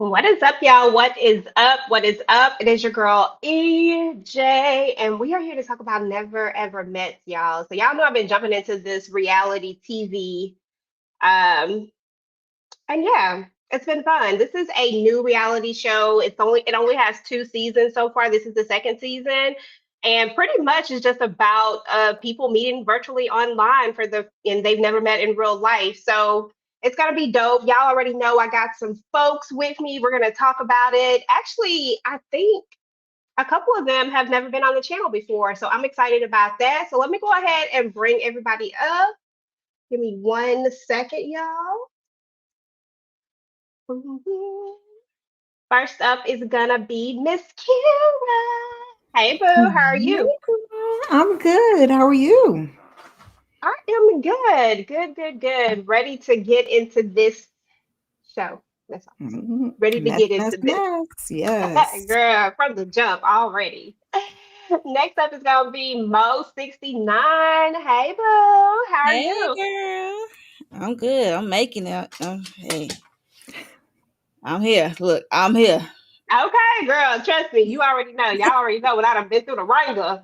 What is up, y'all? What is up? What is up? It is your girl EJ, and we are here to talk about Never Ever Met, y'all. So y'all know I've been jumping into this reality TV, and yeah, it's been fun. This is a new reality show. It only has 2 seasons so far. This is the second season, and pretty much is just about people meeting virtually online and they've never met in real life. So it's gonna be dope. Y'all already know I got some folks with me. We're gonna talk about it. Actually, I think a couple of them have never been on the channel before, so I'm excited about that. So let me go ahead and bring everybody up. Give me 1 second, y'all. First up is gonna be Miss Kira. Hey boo, how are you? I'm good. How are you? I am good, good, good, good. Ready to get into this show. That's all. Ready to Mess, get mess, into this. mess. Yes. Girl, from the jump already. Next up is gonna be Mo69. Hey boo, how are Hey, you? girl. I'm good. I'm making it. Hey, I'm here. Look, I'm here. Okay, girl, trust me, you already know. Y'all already know what I done been through the ringer.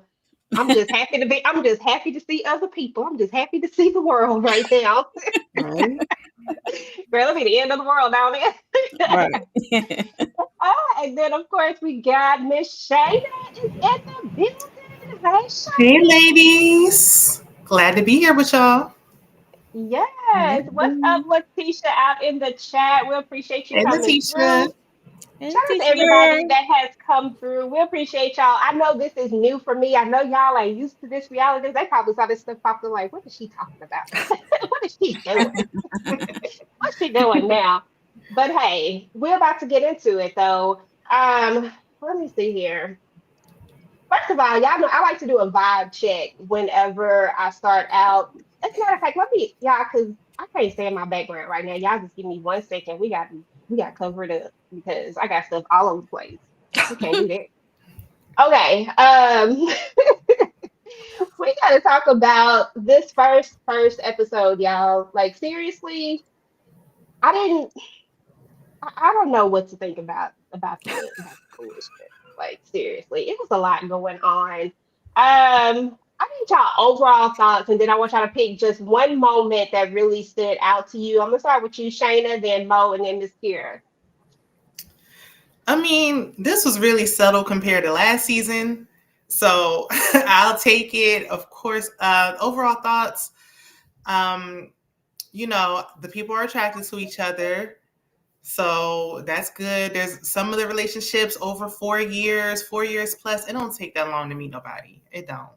I'm just happy to see other people. I'm just happy to see the world right now. Right. Girl, it'll be the end of the world down there. Right. And then of course we got Miss Shayna is in the building. Hey Hey, Shayna. ladies. Glad to be here with y'all. Yes. What's up, Letitia out in the chat? We appreciate you Hey, coming Letitia. through. Hey, Shout out to everybody teacher. that has come through. We appreciate y'all. I know this is new for me. I know y'all ain't used to this reality. They probably saw this stuff pop up like, what is she talking about? What is she doing? What's she doing now? But hey, we're about to get into it though. Let me see here. First of all, y'all know I like to do a vibe check whenever I start out. As a matter of fact, let me, y'all, because I can't stand my background right now. Y'all just give me 1 second. We got covered up because I got stuff all over the place. We can't do that. Okay. We gotta talk about this first episode, y'all. Like seriously, I didn't I don't know what to think about the foolishness. Like seriously, it was a lot going on. I need y'all overall thoughts, and then I want y'all to pick just one moment that really stood out to you. I'm gonna start with you, Shayna, then Mo, and then Miss Kira. I mean, this was really subtle compared to last season. So I'll take it. Of course, overall thoughts. Um, the people are attracted to each other. So that's good. There's some of the relationships over 4 years, 4 years plus. It don't take that long to meet nobody. It don't.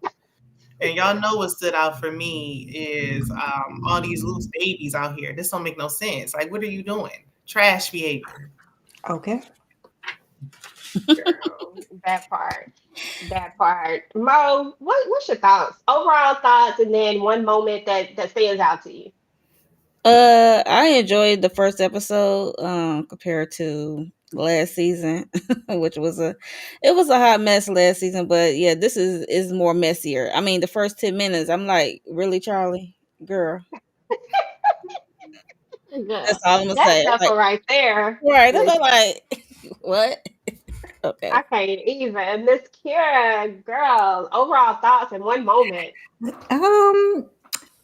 And y'all know what stood out for me is all these loose babies out here. This don't make no sense. Like, what are you doing? Trash behavior. Okay. Girl, that part. That part. Mo, what's your thoughts? Overall thoughts, and then one moment that stands out to you. I enjoyed the first episode compared to last season, which was a hot mess last season, but yeah, this is more messier. I mean, the first 10 minutes, I'm like, really, Charlie? Girl. Yeah, That's all I'm gonna that say. stuff Like, right there. right, that's all Listen, like what? I Okay. can't even. Miss Kira, girl, overall thoughts in one moment. Um,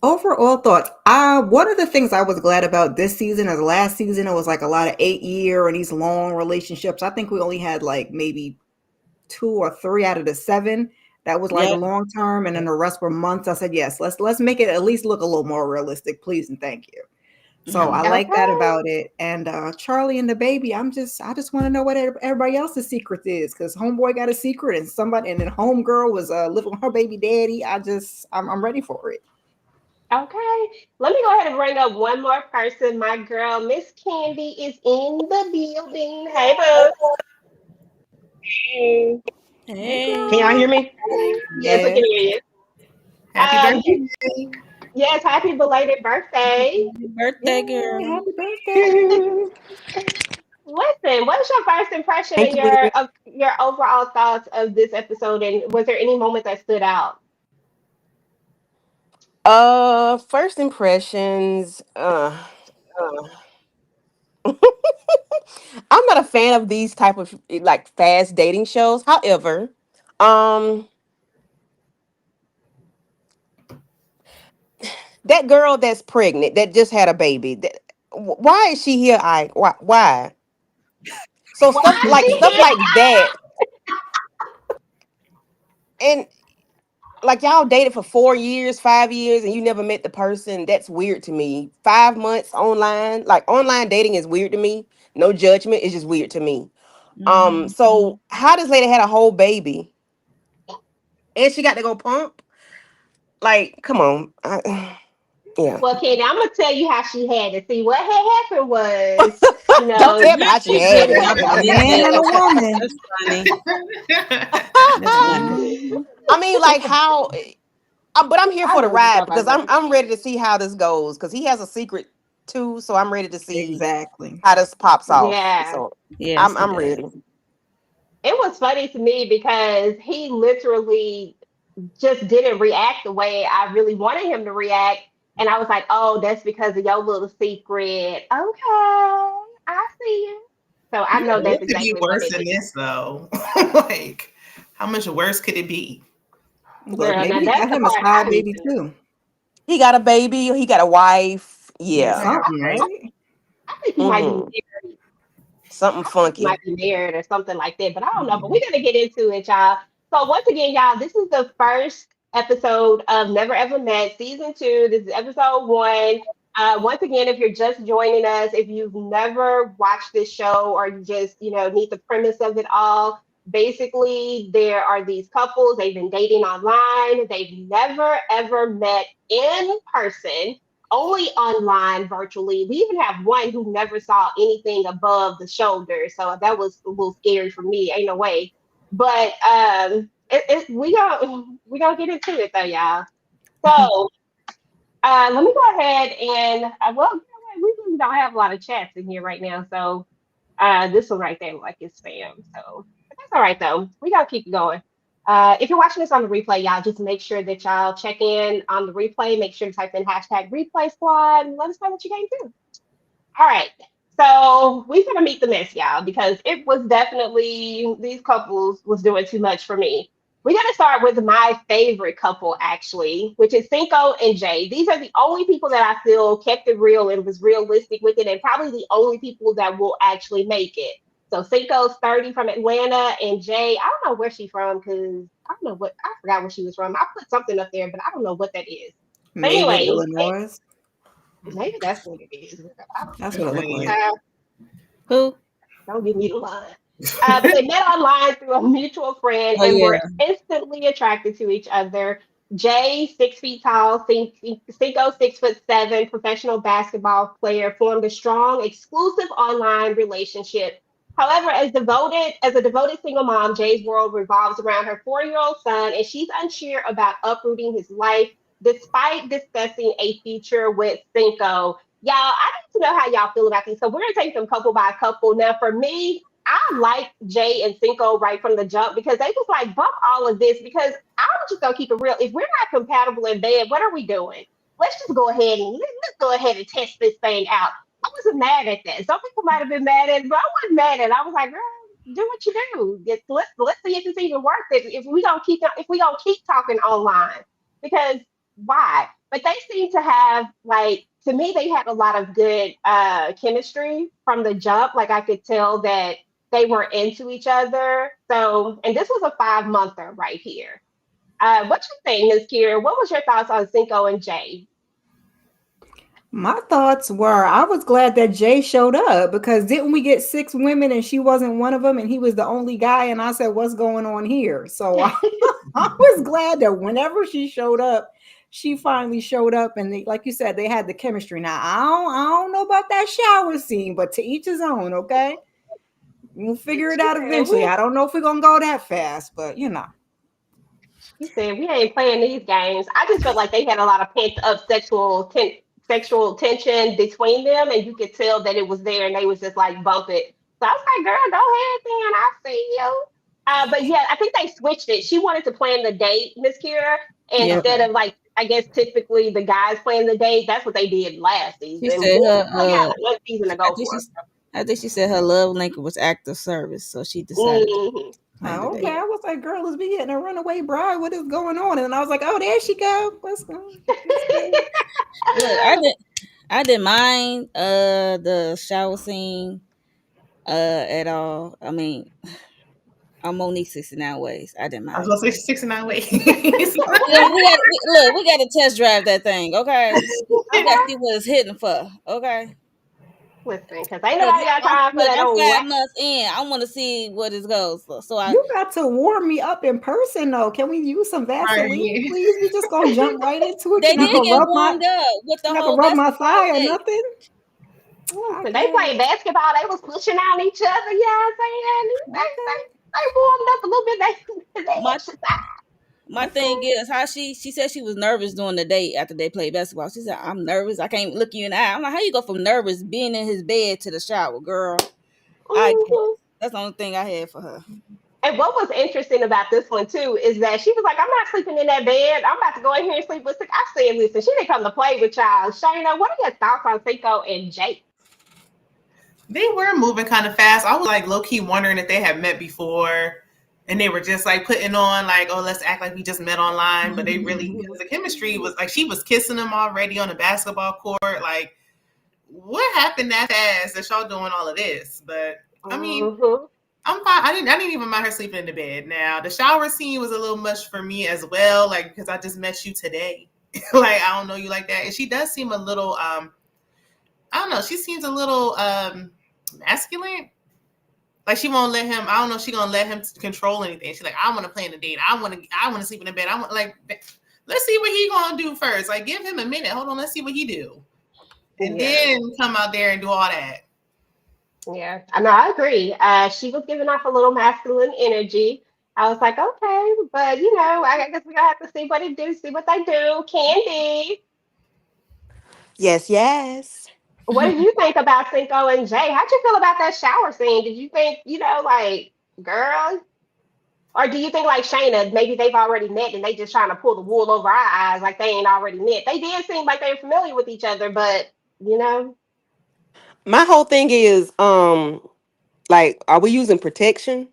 Overall thoughts. One of the things I was glad about this season is last season it was like a lot of 8 year and these long relationships. I think we only had like maybe two or three out of the seven that was like Yep. long term, and then the rest were months. I said yes, let's make it at least look a little more realistic, please and thank you. So I Mhm. like that Okay. about it. And Charlie and the baby, I just want to know what everybody else's secret is, because homeboy got a secret, and somebody, and then homegirl was living with her baby daddy. I'm ready for it. Okay. Let me go ahead and bring up one more person. My girl, Miss Candy, is in the building. Hey, boo. Hey, Hey Can y'all Hey. hear girl. me? Yes, we Yes. can hear you. Happy birthday. You, yes, happy belated birthday. Happy birthday, Yay, girl. happy birthday. Listen, what's your first impression thank and you, baby. your overall thoughts of this episode? And was there any moment that stood out? First impressions. I'm not a fan of these type of like fast dating shows. However, um, that girl that's pregnant that just had a baby, why is she here? Why? So Why she stuff here? like that, and like y'all dated for 4 years, 5 years, and you never met the person. That's weird to me. 5 months online, like online dating is weird to me. No judgment, it's just weird to me. Mhm. So how this lady had a whole baby and she got to go pump? Like, come on. Yeah. Well, Kenny, I'm gonna tell you how she had it. See, what had happened was, Don't tell me Not how she you had telling A about it. man that. and a woman. That's funny. That's funny. Mhm. I mean, like how? But I'm here I for the know what you're ride talking because about. I'm ready to see how this goes because he has a secret too. So I'm ready to see Exactly. how this pops off. Yeah. So Yes, he I'm ready. does. It was funny to me because he literally just didn't react the way I really wanted him to react. And I was like, oh, that's because of your little secret. Okay, I see you. So I know that's What could be exactly what worse they than did. this, though? Like, how much worse could it be? Look, Girl, maybe now he that's got the him a part side I need baby to know. too. He got a baby. He got a wife. Yeah, Yeah. something, Okay. right? I think he might be Hmm. married. Something I think he funky. might be married or something like that, but I don't know. But Mhm. we're gonna get into it, y'all. So once again, y'all, this is the first episode of Never Ever Met, season two. This is episode one. Once again, if you're just joining us, if you've never watched this show or you just, need the premise of it all, basically there are these couples, they've been dating online, they've never ever met in person, only online virtually. We even have one who never saw anything above the shoulder. So that was a little scary for me. Ain't no way. But we gonna get into it though, y'all. So let me go ahead and well, you know what? We really don't have a lot of chats in here right now. So this one right there, like it's spam. So but that's all right though. We gotta keep it going. If you're watching this on the replay, y'all just make sure that y'all check in on the replay. Make sure to type in hashtag replay squad and let us know what you came through. All right. So we're gonna meet the mess, y'all, because it was definitely these couples was doing too much for me. We're gonna start with my favorite couple, actually, which is Cinco and Jay. These are the only people that I feel kept it real and was realistic with it, and probably the only people that will actually make it. So Cinco's 30 from Atlanta, and Jay, I don't know where she's from because I don't know what I forgot where she was from. I put something up there, but I don't know what that is. But Maybe anyway, Illinois. maybe that's what it is. I don't That's what It it looked really like. is. Who? Don't give me the line. But they met online through a mutual friend Oh and yeah. were instantly attracted to each other. Jay, 6 feet tall, Cinco, 6'7", professional basketball player, formed a strong, exclusive online relationship. However, as a devoted single mom, Jay's world revolves around her 4-year-old son, and she's unsure about uprooting his life, despite discussing a future with Cinco. Y'all, I need to know how y'all feel about these. So we're gonna take them couple by couple. Now, for me, I like Jay and Cinco right from the jump because they was like, bump all of this because I'm just gonna keep it real. If we're not compatible in bed, what are we doing? Let's just go ahead and let's go ahead and test this thing out. I wasn't mad at that. Some people might have been mad at it, but I wasn't mad at it. I was like, girl, do what you do. Let's see if it's even worth it. If we don't keep talking online. Because why? But they seem to have like to me they had a lot of good chemistry from the jump. Like I could tell that they were into each other. So and this was a 5-monther right here. What you think, Ms. Kira? What was your thoughts on Cinco and Jay? My thoughts were I was glad that Jay showed up because didn't we get 6 women and she wasn't one of them and he was the only guy and I said what's going on here? So I was glad that whenever she showed up, she finally showed up and like you said they had the chemistry. Now I don't know about that shower scene, but to each his own, okay? We'll figure it She out said, eventually. I don't know if we're gonna go that fast, but she said, we ain't playing these games. I just felt like they had a lot of pent up sexual tension between them, and you could tell that it was there, and they was just like bump it. So I was like, girl, go ahead, then. I see you. But yeah, I think they switched it. She wanted to plan the date, Miss Kira, Yeah. instead of like I guess typically the guys plan the date. That's what they did last She season. said We her only got one season to I go think for. I think she said her love language was act of service, so she decided to Mhm. end the Oh, okay, date. I was like, girl, let's be getting a runaway bride. What is going on? And I was like, oh, there she go. Let's go. Let's go. Look, I didn't mind the shower scene at all. I mean, I'm Monique 69 ways. I didn't I was mind. gonna say 69 ways. Look, we got to test drive that thing, okay? We got to see what it's hitting for, okay? Listen, because ain't nobody got time for that I'm old 5 wax. months in. I want to see what it goes. So I You got to warm me up in person, though. Can we use some Vaseline, Right. please? We just gonna jump right into it. they You're not did gonna get rub my, warmed up with the you're not gonna whole rub my basketball thigh or thing. nothing. Listen, they played basketball. They was pushing on each other. You know what I'm saying? They warmed up a little bit. They My exercised. my thing is how she said she was nervous during the date after they played basketball. She said, I'm nervous. I can't look you in the eye. I'm like, how you go from nervous being in his bed to the shower, girl? I guess. Mhm. That's the only thing I had for her. And what was interesting about this one too is that she was like, "I'm not sleeping in that bed. I'm about to go in here and sleep with." I said, "Listen, she didn't come to play with y'all." Shayna, what are your thoughts on Cinco and Jake? They were moving kind of fast. I was like low key wondering if they had met before, and they were just like putting on like, oh, let's act like we just met online. But they really, because the chemistry was like she was kissing him already on the basketball court. Like, what happened that fast that y'all doing all of this? But I mean, Mhm. I'm fine. I didn't even mind her sleeping in the bed. Now the shower scene was a little much for me as well, like because I just met you today. Like I don't know you like that, and she does seem a little I don't know. She seems a little masculine. Like she won't let him. I don't know. If she gonna let him control anything. She's like, I want to play in the date. I want to sleep in the bed. I want like. Let's see what he gonna do first. Like give him a minute. Hold on. Let's see what he do, and then come out there and do all that. Yeah, I know. I agree. She was giving off a little masculine energy. I was like, okay, but I guess we gotta have to see what it do, see what they do. Candy, Yes, yes. what did you think about Cinco and Jay? How'd you feel about that shower scene? Did you think, like, girl, or do you think like Shayna, maybe they've already met and they just trying to pull the wool over our eyes, like they ain't already met? They did seem like they were familiar with each other, but you know, My whole thing is, like, are we using protection?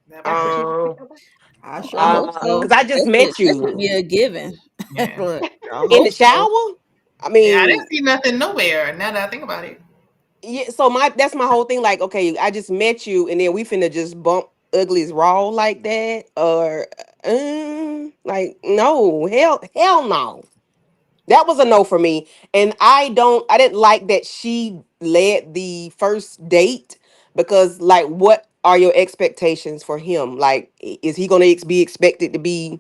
That that's what part. you were Um, thinking about. I I sure hope hope so. so. because I just met That should you be a given. Yeah. Look, I in hope the so. shower. I Yeah. I mean, didn't see nothing nowhere. Now that I think about it. yeah. So that's my whole thing. Like, okay, I just met you, and then we finna just bump uglies raw like that, or like no, hell no. That was a no for me. And I didn't like that she led the first date because, like, what are your expectations for him? Like, is he going to be expected to be,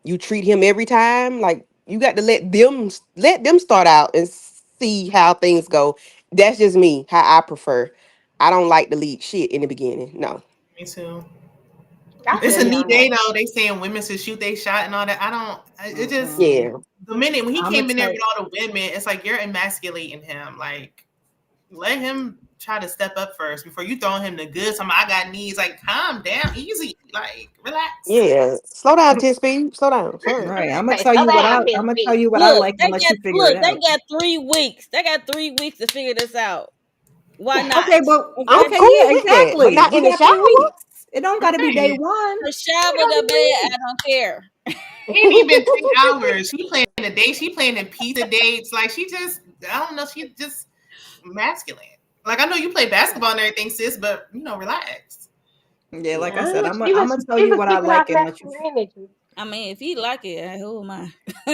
you treat him every time? Like, you got to let them start out and see how things go. That's just me, how I prefer. I don't like to lead shit in the beginning. No. Me too. I It's feel a you new on that. day though. They saying women should shoot their shot and all that. I don't. It just Mm-mm. Yeah. the minute when he I'm a came in there type. with all the women, it's like you're emasculating him. Like let him try to step up first before you throwing him the goods. I got needs. Like calm down, easy. Like relax. Yeah. Slow down, 10 speed. Slow down. Slow down. Right. I'm gonna Say, tell slow you what down, Miss I'm gonna tell B. you what I Look, like and let you figure it they out. got 3 weeks. They got 3 weeks to figure this out. Why not? Okay, but I'm Okay. okay, cool yeah, with that, but exactly. not We in the got 3 weeks. shower. It don't gotta be day Right. one. The shower, It gotta the be bed, 3 I don't care. It ain't even 3 hours. She playing a date. She playing in pizza dates. Like she just, I don't know. She just masculine. Like I know you play basketball and everything, sis, but relax. Yeah, like I Yeah, said, she I'm was gonna tell she you was what I giving off like and let you. masculinity. I mean, if he like it, who am I?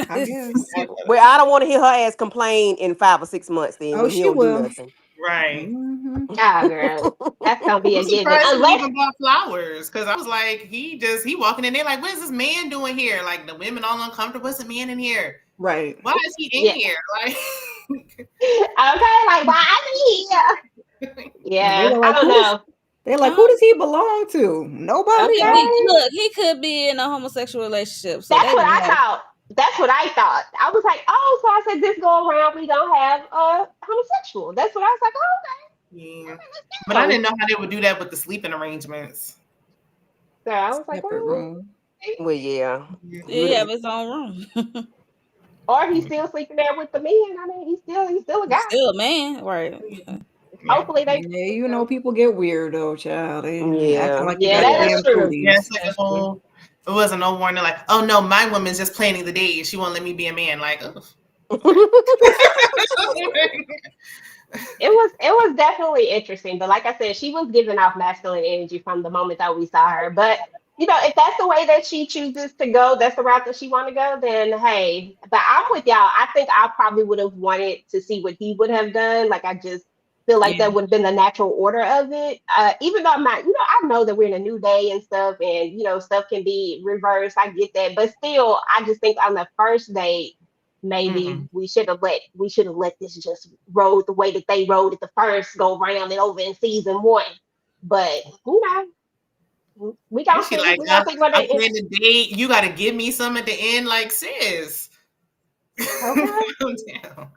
I guess. Well, I don't want to hear her ass complain in 5 or 6 months then Oh, when he she don't do will. nothing. Right. Hmm. Oh, girl, that's gonna be I'm a given. surprised he Unless even bought flowers because I was like, he walking in there like, what is this man doing here? Like the women all uncomfortable. What's the man in here? Right. Why is he in yeah, here? Like, okay, like why is he here? And they Yeah, were I like, don't know. Um, who does he belong to? Nobody. All Okay, he could be in a homosexual relationship, so that's they what don't I have. thought. That's what I thought. I was like, oh, so I said this go around we gonna have a homosexual. That's what I was like. Oh, yeah. okay, let's But I go. didn't know how they would do that with the sleeping arrangements. So I was like, separate oh, room. okay. Well, yeah. He have his own room. Or he's still sleeping there with the men. I mean, he's still a guy. Still a man, right? Hopefully they. Yeah, you know, people get weird though, child. They acting Yeah. like Yeah, the that is goddamn true. Yeah, police. it's like a whole. It wasn't no warning. Like, oh no, my woman's just planning the date. She won't let me be a man. Like, ugh. It was definitely interesting, but like I said, she was giving off masculine energy from the moment that we saw her. But you know, if that's the way that she chooses to go, that's the route that she want to go, then hey. But I'm with y'all. I think I probably would have wanted to see what he would have done. Like I just feel like Yeah. that would have been the natural order of it. Even though I'm not, you know, I know that we're in a new day and stuff, and you know, stuff can be reversed. I get that, but still, I just think on the first date maybe Mm-mm. we should have let this just roll the way that they rode it the first go round and over in season one. But you know, we And gonna she see. like, We gonna see what I'm they planning the date. You got to give me some at the end, like sis. okay. Calm down.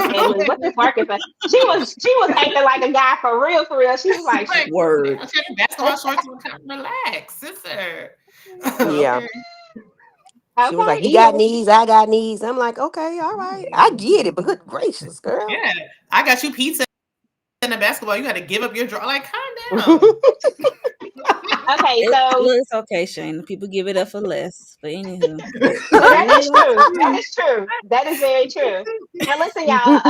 Caitlin, what this working for? She was acting like a guy for real, for real. She was like, Like, Word. she had basketball shorts on. Relax, sister. Yeah. Okay. She was okay, like, "You got either knees, I got knees." I'm like, "Okay, all right, I get it, but good gracious, girl." Yeah, I got you pizza and a basketball. You got to give up your draw. Like, calm down. okay, so Well, it's okay, Shane. People give it up for less. But anywho, well, that is true. That is true. That is very true. And listen, y'all.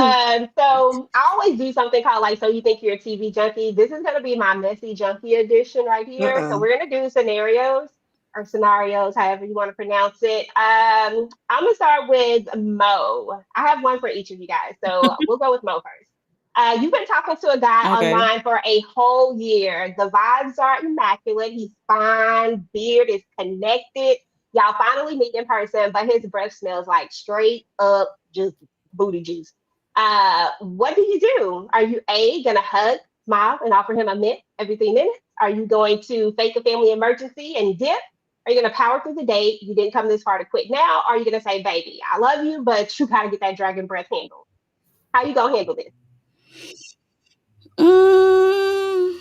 So I always do something called like, so you think you're a TV junkie. This is gonna be my messy junkie edition right here. So Uh-uh. we're gonna do scenarios, however you want to pronounce it. I'm gonna start with Mo. I have one for each of you guys, so we'll go with Mo first. You've been talking to a guy okay. online for a whole year. The vibes are immaculate. He's fine. Beard is connected. Y'all finally meet in person, but his breath smells like straight up just booty juice. What do you do? Are you A, gonna hug, smile, and offer him a mint every 3 minutes? Are you going to fake a family emergency and dip? Are you gonna power through the date? You didn't come this far to quit now. Or are you gonna say, baby, I love you, but you gotta get that dragon breath handled? How you gonna handle this? Mm.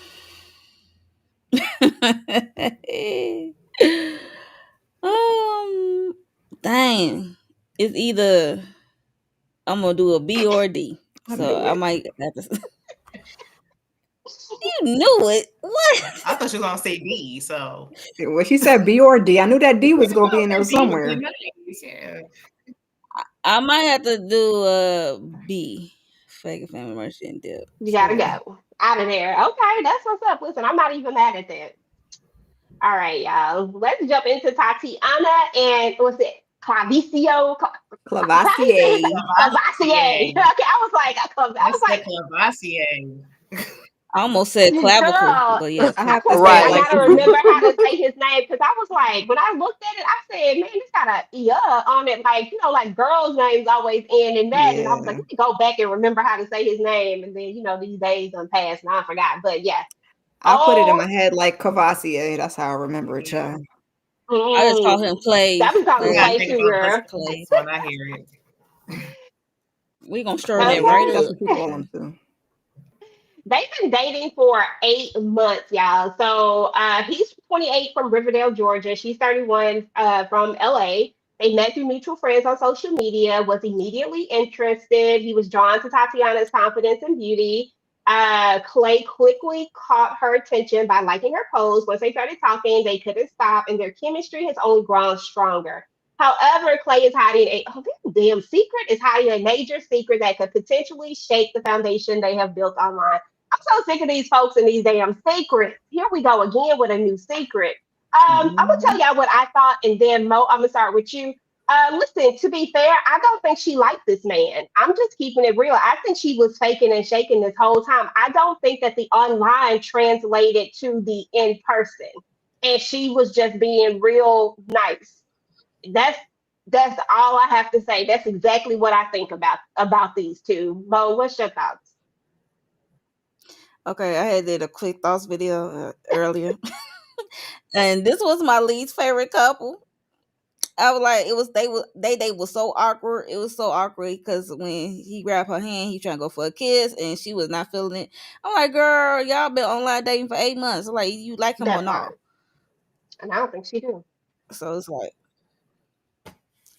um, dang. It's either I'm gonna do a B or a D. I So knew I it. might have to. You knew it. What? I thought she was gonna say D. So When she said B or D, I knew that D was gonna be in there D would be somewhere. nice. Yeah. I might have to do a B. Fake a family emergency and dip. You gotta Sorry. go out of there. Okay, that's what's up. Listen, I'm not even mad at that. All right, y'all. Let's jump into Tatiana and what's it? Clavicio. How do you say his name? Clavassier. Clavassier. Okay, Cavassier. I was like, I was That's the like, Cavassier. I almost said clavicle, girl. but yes, I have to I was say like, it I Right. like gotta this. remember how to say his name because I was like, when I looked at it, I said, man, this got a yeah on it. Like, you know, like girls' names always end in that. And I was like, Yeah. let me go back and remember how to say his name. And then, you know, these days done passed and I forgot. But yeah. I put it in my Oh, head like Cavassier. That's how I remember it, Yeah. child. I just call mm, him Clave. that was calling Yeah, I play think too, about girl. this when I hear it. We gonna stir Yeah, that I right think that's Okay. up. what you call them too. They've been dating for 8 months, y'all. So he's 28 from Riverdale, Georgia. She's 31 from LA. They met through mutual friends on social media, was immediately interested. He was drawn to Tatiana's confidence and beauty. Clay quickly caught her attention by liking her post. Once they started talking, they couldn't stop, and their chemistry has only grown stronger. However, Clay is hiding this damn secret is hiding a major secret that could potentially shake the foundation they have built online. I'm so sick of these folks and these damn secrets. Here we go again with a new secret. I'm gonna tell Mhm. y'all what I thought, and then Mo, I'm gonna start with you. Listen, to be fair, I don't think she liked this man. I'm just keeping it real. I think she was faking and shaking this whole time. I don't think that the online translated to the in person, and she was just being real nice. That's that's all I have to say. That's exactly what I think about these two. Mo, what's your thoughts? Okay, I had did a quick thoughts video earlier, and this was my least favorite couple. I was like, it was they was so awkward. It was so awkward because when he grabbed her hand, he trying to go for a kiss, and she was not feeling it. I'm like, girl, y'all been online dating for 8 months. I'm like, you like him or That no? part. And I don't think she do. So it's like,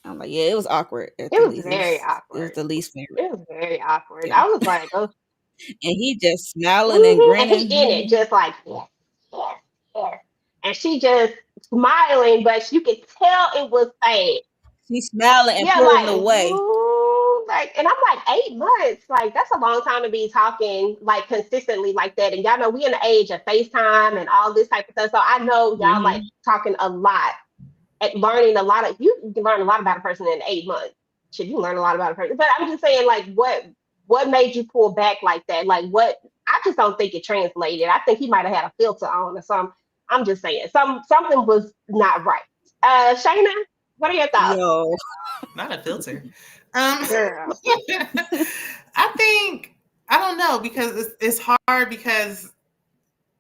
I'm like, yeah, it was awkward at It the was least. very It was awkward. the least favorite. It was very awkward. Yeah. I was like, oh. And he just smiling and And he in it, grinning. just like, yes, yes, yes. And she just smiling, but you could tell it was fake. He's smiling and Yeah, pulling like, away. ooh, like, and I'm like, 8 months, like that's a long time to be talking like consistently like that. And y'all know we in the age of FaceTime and all this type of stuff. So I know y'all like Hmm. talking a lot and learning a lot of. You can learn a lot about a person in 8 months. Should you learn a lot about a person? But I'm just saying, like, what made you pull back like that? Like, what? I just don't think it translated. I think he might have had a filter on or something. I'm just saying, something was not right. Shayna, what are your thoughts, Yo. Not a filter. Um, girl? I think I don't know because it's hard because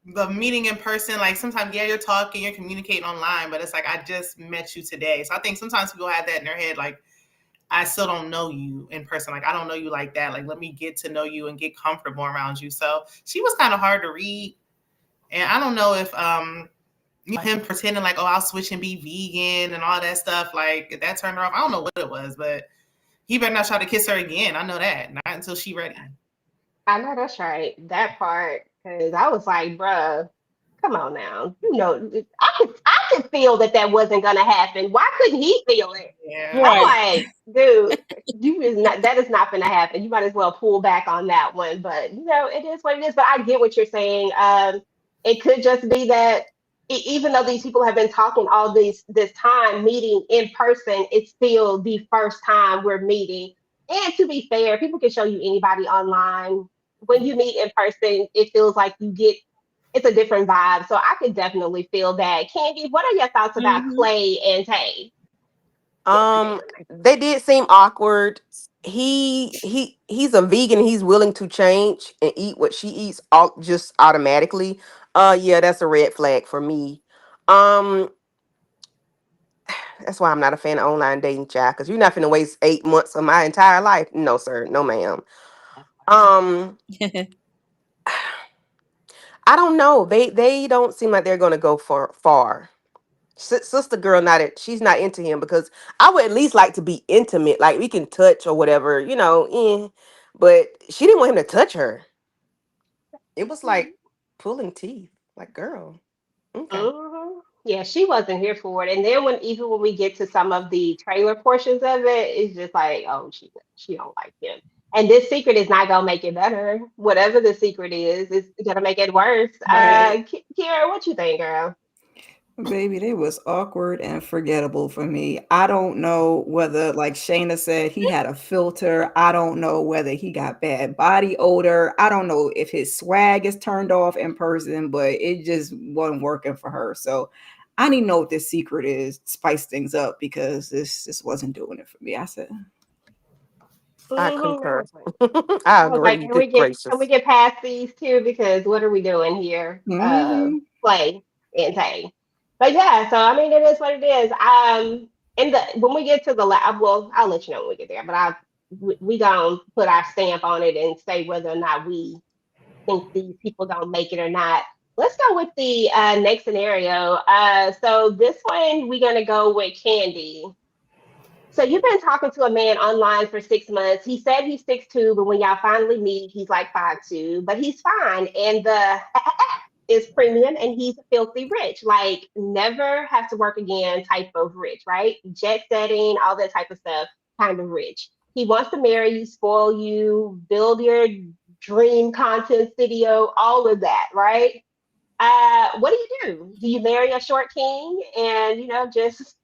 the meeting in person, like sometimes, yeah, you're talking, you're communicating online, but it's like I just met you today. So I think sometimes people have that in their head, like I still don't know you in person. Like I don't know you like that. Like let me get to know you and get comfortable around you. So she was kind of hard to read, and I don't know if him pretending like, oh, I'll switch and be vegan and all that stuff, like if that turned her off. I don't know what it was, but he better not try to kiss her again. I know that. Not until she ready. I know that's right. That part, because I was like, bruh, come on now. You know, I could feel that wasn't gonna happen. Why couldn't he feel it? Yeah. I'm Right. like, dude, that is not gonna happen. You might as well pull back on that one. But it is what it is. But I get what you're saying. It could just be that even though these people have been talking all this time, meeting in person, it's still the first time we're meeting. And to be fair, people can show you anybody online. When you meet in person, it feels like it's a different vibe. So I could definitely feel that. Candy, what are your thoughts about Hmm. Clay and Tay? Um, they did seem awkward. He's a vegan. He's willing to change and eat what she eats all just automatically. Yeah, that's a red flag for me. Um, that's why I'm not a fan of online dating, chat. Because you're not finna waste 8 months of my entire life. No, sir. No, ma'am. Um, I don't know. They don't seem like they're gonna go for far. Sister girl she's not into him because I would at least like to be intimate, like we can touch or whatever, but she didn't want him to touch her. It was like pulling teeth, like girl. Okay. Yeah, she wasn't here for it. And then even when we get to some of the trailer portions of it, it's just like, oh, she don't like him. And this secret is not gonna make it better. Whatever the secret is, it's gonna make it worse. Right. Kiera, what you think, girl? Baby, they was awkward and forgettable for me. I don't know whether, like Shayna said, he had a filter. I don't know whether he got bad body odor. I don't know if his swag is turned off in person, but it just wasn't working for her. So I need to know what this secret is, spice things up because this wasn't doing it for me. I said, I I concur. was like, I I was like, agree. can we Good can we gracious. get past these two? Because what are we doing here? mm-hmm. Play and Tay. But yeah, so I mean, it is what it is. In the when we get to the lab, well, I'll let you know when we get there. But we gonna put our stamp on it and say whether or not we think these people gonna make it or not. Let's go with the next scenario. So this one we're gonna go with Candy. So you've been talking to a man online for 6 months. He said he's 6'2", but when y'all finally meet, he's like 5'2", but he's fine. And the is premium and he's filthy rich. Like never have to work again type of rich, right? Jet setting, all that type of stuff, kind of rich. He wants to marry you, spoil you, build your dream content studio, all of that, right? What do you do? Do you marry a short king and just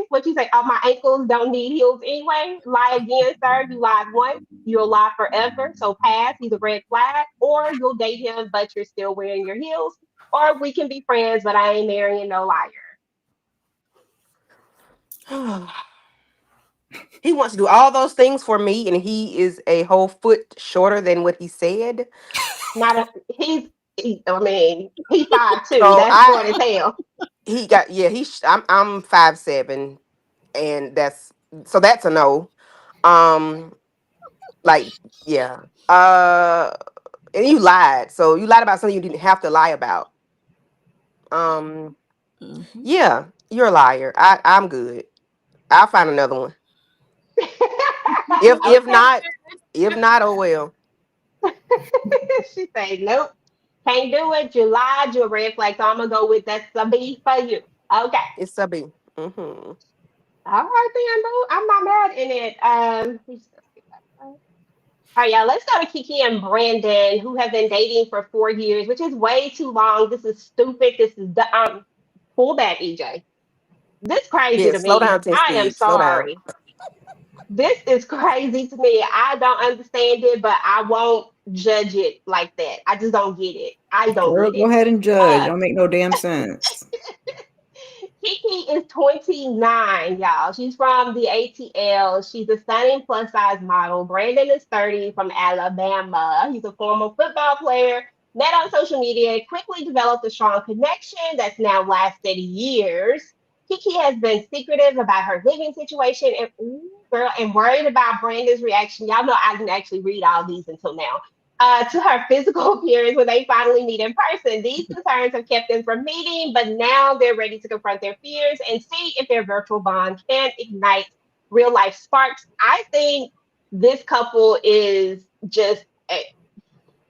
what you say? Oh, my ankles don't need heels anyway. Lie again, sir. You lied once. You'll lie forever. So pass. He's a red flag. Or you'll date him, but you're still wearing your heels. Or we can be friends, but I ain't marrying no liar. He wants to do all those things for me, and he is a whole foot shorter than what he said. Not a I mean, he's 5'2". So That's short as hell. he got, yeah, I'm 5'7", and that's a no. Um, like, yeah. And you lied. So you lied about something you didn't have to lie about. Um, Hmm. yeah, you're a liar. I'm good. I'll find another one. If Okay. not, oh well. She said, nope, can't do it. July, you're a red flag. So I'm gonna go with that's a B for you. Okay. It's a B. Mm-hmm. All right, then. Boo. I'm not mad in it. All right, y'all. Let's go to Kiki and Brandon, who have been dating for 4 years, which is way too long. This is stupid. This is pull back, EJ. This crazy Yeah, to slow me. down, 10 I am speed. Slow down. sorry. This is crazy to me. I don't understand it, but I won't judge it like that. I just don't get it. I don't Girl, get go it. ahead and judge. Uh, Don't make no damn sense. Kiki is 29, y'all. She's from the ATL. She's a stunning plus size model. Brandon is 30 from Alabama. He's a former football player, met on social media, quickly developed a strong connection that's now lasted years. Kiki has been secretive about her living situation and ooh, girl, and worried about Brandon's reaction. Y'all know I didn't actually read all these until now. To her physical appearance when they finally meet in person. These concerns have kept them from meeting, but now they're ready to confront their fears and see if their virtual bond can ignite real life sparks. I think this couple is just I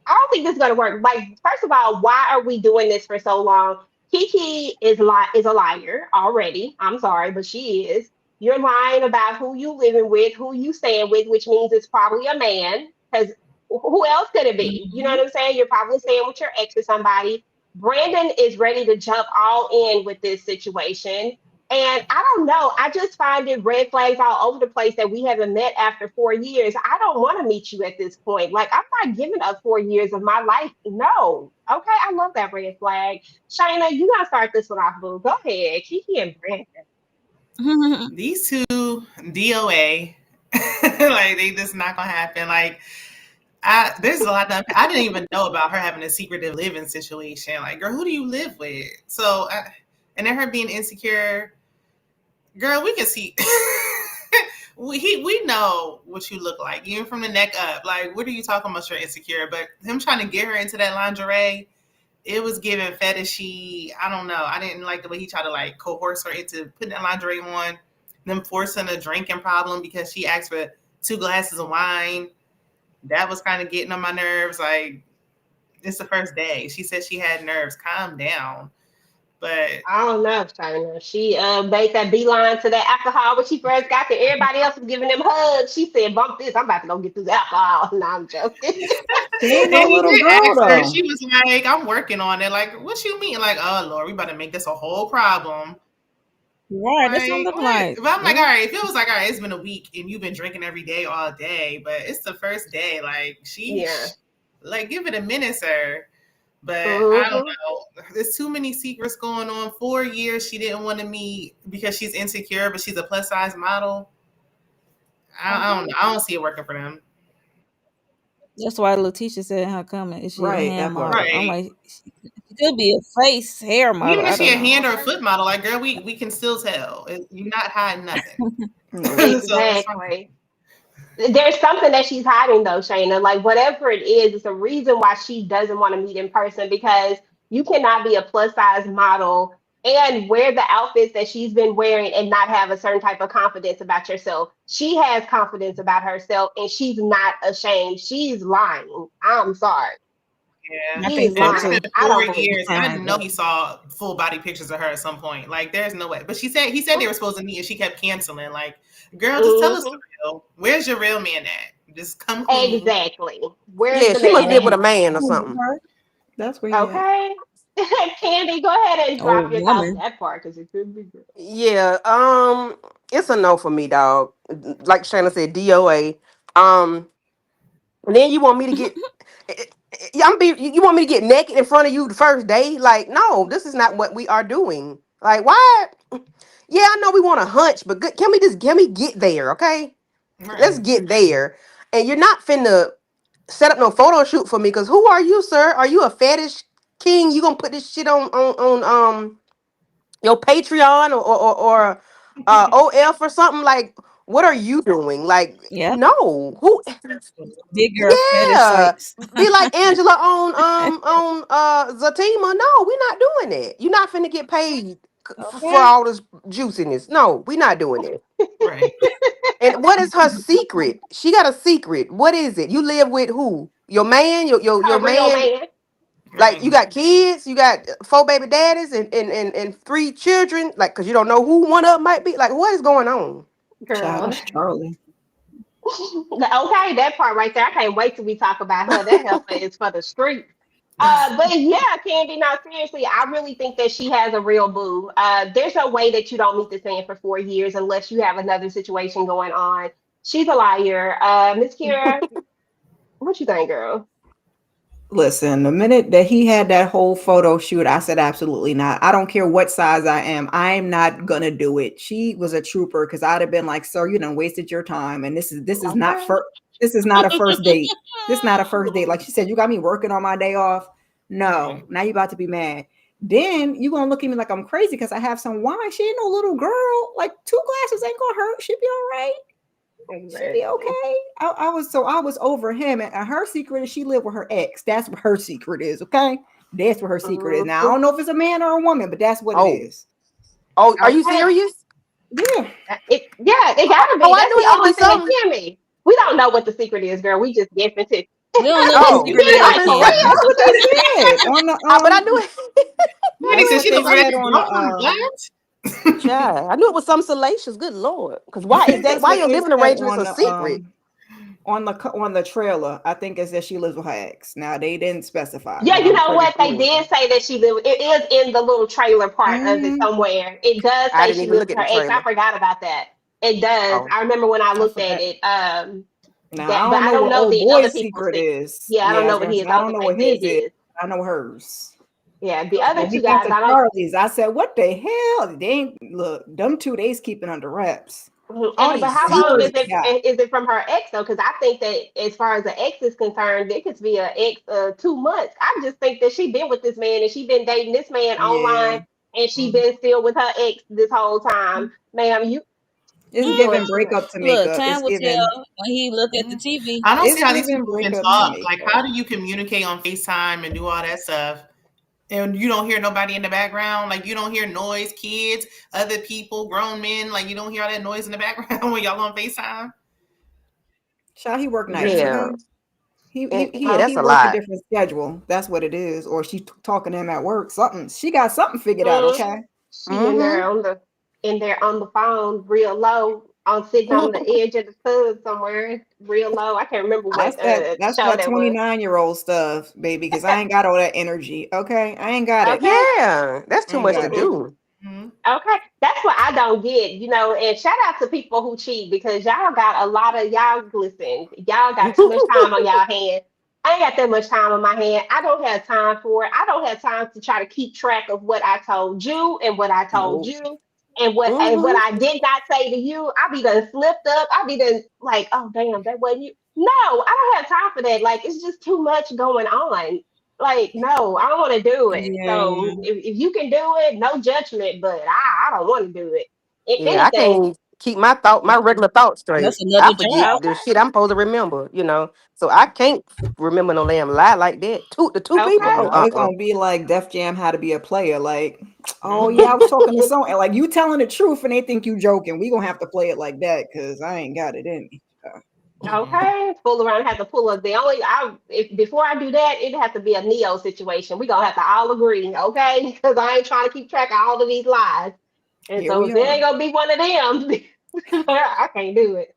don't think this is gonna work. Like, first of all, why are we doing this for so long? Kiki is a liar already. I'm sorry, but she is. You're lying about who you living with, who you staying with, which means it's probably a man. Because who else could it be? You know Mhm. what I'm saying? You're probably staying with your ex or somebody. Brandon is ready to jump all in with this situation. And I don't know. I just find it red flags all over the place that we haven't met after 4 years. I don't want to meet you at this point. Like, I'm not giving up 4 years of my life. No. Okay. I love that red flag. Shayna, you got to start this one off, boo. Go ahead. Kiki and Brandon. These two DOA, like they just not gonna happen. Like there's a lot that I didn't even know about her having a secretive living situation. Like, girl, who do you live with? So, and then her being insecure. Girl, we can see. we know what you look like, even from the neck up. Like, what are you talking about? You're insecure, but him trying to get her into that lingerie, it was giving fetishy. I don't know. I didn't like the way he tried to like coerce her into putting that lingerie on, them forcing a drinking problem because she asked for 2 glasses of wine. That was kind of getting on my nerves. Like, it's the first day. She said she had nerves. Calm down. But I don't know, Shayna. She made that beeline to that alcohol when she first got there. Everybody else was giving them hugs. She said, bump this. I'm about to go get this alcohol. No, I'm joking. She ain't no and he little did girl ask her. though. She was like, "I'm working on it." Like, what you mean? Like, oh Lord, we about to make this a whole problem. Right, that's what it Like, look what? like. But I'm like, all Yep. right, if it was like, all right, it's been a week and you've been drinking every day all day, but it's the first day. Like, Yeah. like, give it a minute, sir. But I don't Hmm. know. There's too many secrets going on. 4 years she didn't want to meet because she's insecure, but she's a plus size model. I don't Okay. know. I don't see it working for them. That's why Letitia said in her comment, is she a Right, hand that part. model? I'm Right. like, she could be a face hair model. Even if I she don't a know. hand or a foot model, like, girl, we can still tell. You're not hiding nothing. Nope. So it's fine. Exactly. There's something that she's hiding though, Shayna. Like whatever it is, it's a reason why she doesn't want to meet in person because you cannot be a plus size model and wear the outfits that she's been wearing and not have a certain type of confidence about yourself. She has confidence about herself and she's not ashamed. She's lying. I'm sorry. Yeah. I She's think And so it's lying. too. been I four don't believe years. I Behind know that. he saw full body pictures of her at some point. Like, there's no way. But he said they were supposed to meet and she kept canceling. Like, girl, just tell us the it. real. Where's your real man at? Just come clean. Exactly. Where's Yeah, the she must man live with a at? man or something. That's where he at. Okay. Candy, go ahead and Old drop your thoughts on woman. that part because it could be good. Yeah, it's a no for me, dog. Like Shanna said, DOA. Um, and then you want me to get yeah, you want me to get naked in front of you the first day? Like, no, this is not what we are doing. Like, why? Yeah, I know we want to hunch, but can we get there, okay? Let's Right. get there. And you're not finna set up no photo shoot for me, because who are you, sir? Are you a fetish king? You gonna put this shit on your Patreon or OF or something? Like, what are you doing? Like, Yep. no. Who? Big girl fetish Yeah. sites. Be like Angela on Zatima. No, we're not doing it. You're not finna get paid for Okay. all this juiciness. No, we're not doing it. Right. And what is her secret? She got a secret. What is it? You live with who? Your man, your Her real man, man. like you got kids, you got 4 baby daddies and 3 children, like because you don't know who one of them might be. Like, what is going on? Girl. Childish Charlie. Okay, that part right there. I can't wait till we talk about her. That heifer is for the street. But yeah, Candy, now seriously, I really think that she has a real boo. There's no way that you don't meet this man for 4 years unless you have another situation going on. She's a liar. Miss Kira, what you think, girl? Listen, the minute that he had that whole photo shoot, I said absolutely not. I don't care what size I am. I'm not gonna do it. She was a trooper because I'd have been like, sir, you done wasted your time. And this is not Okay. this is not a first date. This is not a first date. Like she said, you got me working on my day off. No, now you about to be mad. Then you gonna look at me like I'm crazy because I have some wine. She ain't no little girl. Like 2 glasses ain't gonna hurt. She'll be all right. She'll be okay. I was over him, and her secret is she lived with her ex. That's what her secret is. Okay, that's what her secret is. Now I don't know if it's a man or a woman, but that's what it is. Oh, are you Okay. serious? Yeah, It gotta be. Oh, I That's knew the it had to only be thing, something. Kimmy. We don't know what the secret is, girl. We just guessing too. We don't know Oh. what secret Be is. like, for Kim. real? that's what they said on the But I knew it. What he That's said? what She they looked like said a on woman. the What? Yeah, I knew it was some salacious. Good Lord, because why is that? that's Why what your they living said arrangements a secret? on the trailer. I think it says she lives with her ex. Now they didn't specify, Yeah, but you I'm know pretty what? They sure. did say that she lived. It is in the little trailer part of it Mhm. somewhere. It does I say didn't she even lives look with at her the ex. I trailer. forgot about that. It does. Oh, I remember when I I looked at forgot. it. Now I That, but don't I know don't what know old the other boy's people's secret secret. is. Yeah, I don't Yeah, I know was what gonna his. say I I was don't know gonna what say his is. his. I know hers. Yeah, the other When we two got guys, to I don't. Charlie's, I said, "What the hell? They ain't look. Them 2 days keeping under wraps. all But these how long Hers is secrets. it? got Is it from her ex though? Because I think that as far as the ex is concerned, it could be an ex 2 months. I just think that she been with this man and she been dating this man yeah. online and she been still with her ex this whole time. Ma'am, It's you Mm, doing giving too much. breakup to look, makeup. time It's will giving. tell when he look at the TV. I don't see It's how these giving people can breakup to talk. Like, makeup. how do you communicate on FaceTime and do all that stuff? And you don't hear nobody in the background. Like, you don't hear noise, kids, other people, grown men. Like, you don't hear all that noise in the background when y'all on FaceTime. Shall he work nights? Yeah, Okay. He he and he yeah, Huh? he that's a work a lot. different schedule. That's what it is. Or she talking to him at work. Something. She got something figured out. Mm, Okay. she Mm-hmm. in there on the phone, real low, on sitting on the edge of the tub somewhere, real low. I can't remember That's what that. That's show that that was. 29-year-old stuff, baby. Because I ain't got all that energy. Okay. I ain't got it. Okay. Yeah, that's I too ain't much to got it. do. Mm-hmm. Okay, that's what I don't get, and shout out to people who cheat because y'all got a lot of y'all listen, y'all got too much time on y'all hand. I ain't got that much time on my hand. I don't have time for it. I don't have time to try to keep track of what I told you and what I told Nope. you and what Mm-hmm. I did not say to you. I be done slipped up. I be done like, oh damn, that wasn't you. No, I don't have time for that. Like it's just too much going on. Like, no, I don't want to do it. Yeah, So if you can do it, no judgment, but I don't want to do it. If Yeah, I anything, can't keep my regular thoughts straight. that's another I forget job. okay, the shit I'm supposed to remember. So I can't remember no damn lie like that. The two people. okay, Oh, No, it's gonna be like Def Jam How to Be a Player. Like, oh yeah, I was talking to someone. Like you telling the truth and they think you joking. We gonna have to play it like that because I ain't got it in me. okay. Fool around, have to pull up. The only I if before I do that, it'd have to be a Neo situation. We gonna have to all agree, okay? Because I ain't trying to keep track of all of these lies. And Here so we if it are. ain't gonna be one of them, I can't do it.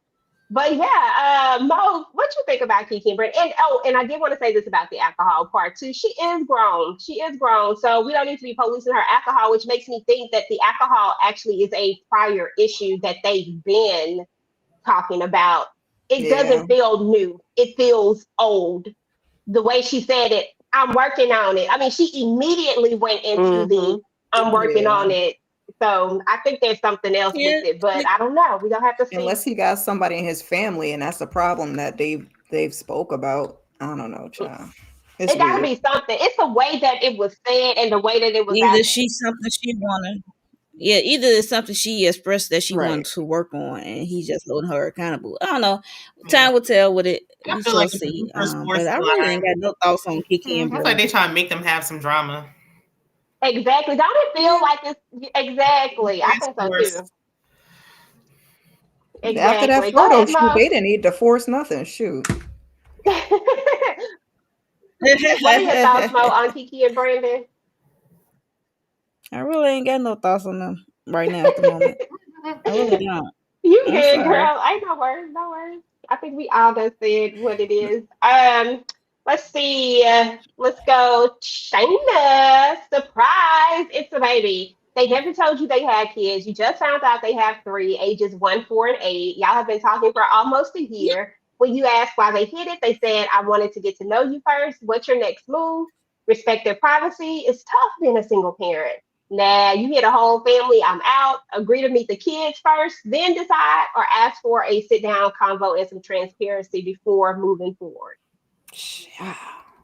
But yeah, Mo, what you think about Kiki and Brent? And oh, and I did want to say this about the alcohol part too. She is grown. She is grown. So we don't need to be policing her alcohol, which makes me think that the alcohol actually is a prior issue that they've been talking about. It Yeah. doesn't feel new. It feels old. The way she said it, I'm working on it. I mean, she immediately went into the Mm-hmm. I'm working Yeah. on it. So I think there's something else with Here, it, but I don't know. We don't have to see. Unless he got somebody in his family, and that's the problem that they've spoke about. I don't know, child. It's It got to weird. be something. It's the way that it was said and the way that it was either asked. she something she wanted. Yeah, either it's something she expressed that she wanted Right. to work on, and he just holding her accountable. I don't know. Yeah. Time will tell with it. I We feel shall like it's a see. super But sports I really ain't line. got no thoughts on Kiki and I feel like Bray. they trying to make them have some drama. Exactly. Don't it feel Yeah. like it's exactly? I It's think so forced. too. After that Exactly. Go photo ahead, shoot, Mo. they didn't need to force nothing. Shoot. What are your thoughts, Mo, on Kiki and Brandon? I really ain't got no thoughts on them right now at the moment. I really don't. You I'm good, sorry. girl. Ain't no worries, no worries. I think we all done said what it is. Let's see. Let's go. China. Surprise. It's a baby. They never told you they had kids. You just found out they have three, ages 1, 4, and 8. Y'all have been talking for almost a year. When you asked why they hid it, they said, I wanted to get to know you first. What's your next move? Respect their privacy. It's tough being a single parent. Nah, you hit a whole family, I'm out. Agree to meet the kids first, then decide, or ask for a sit down convo and some transparency before moving forward. Yeah.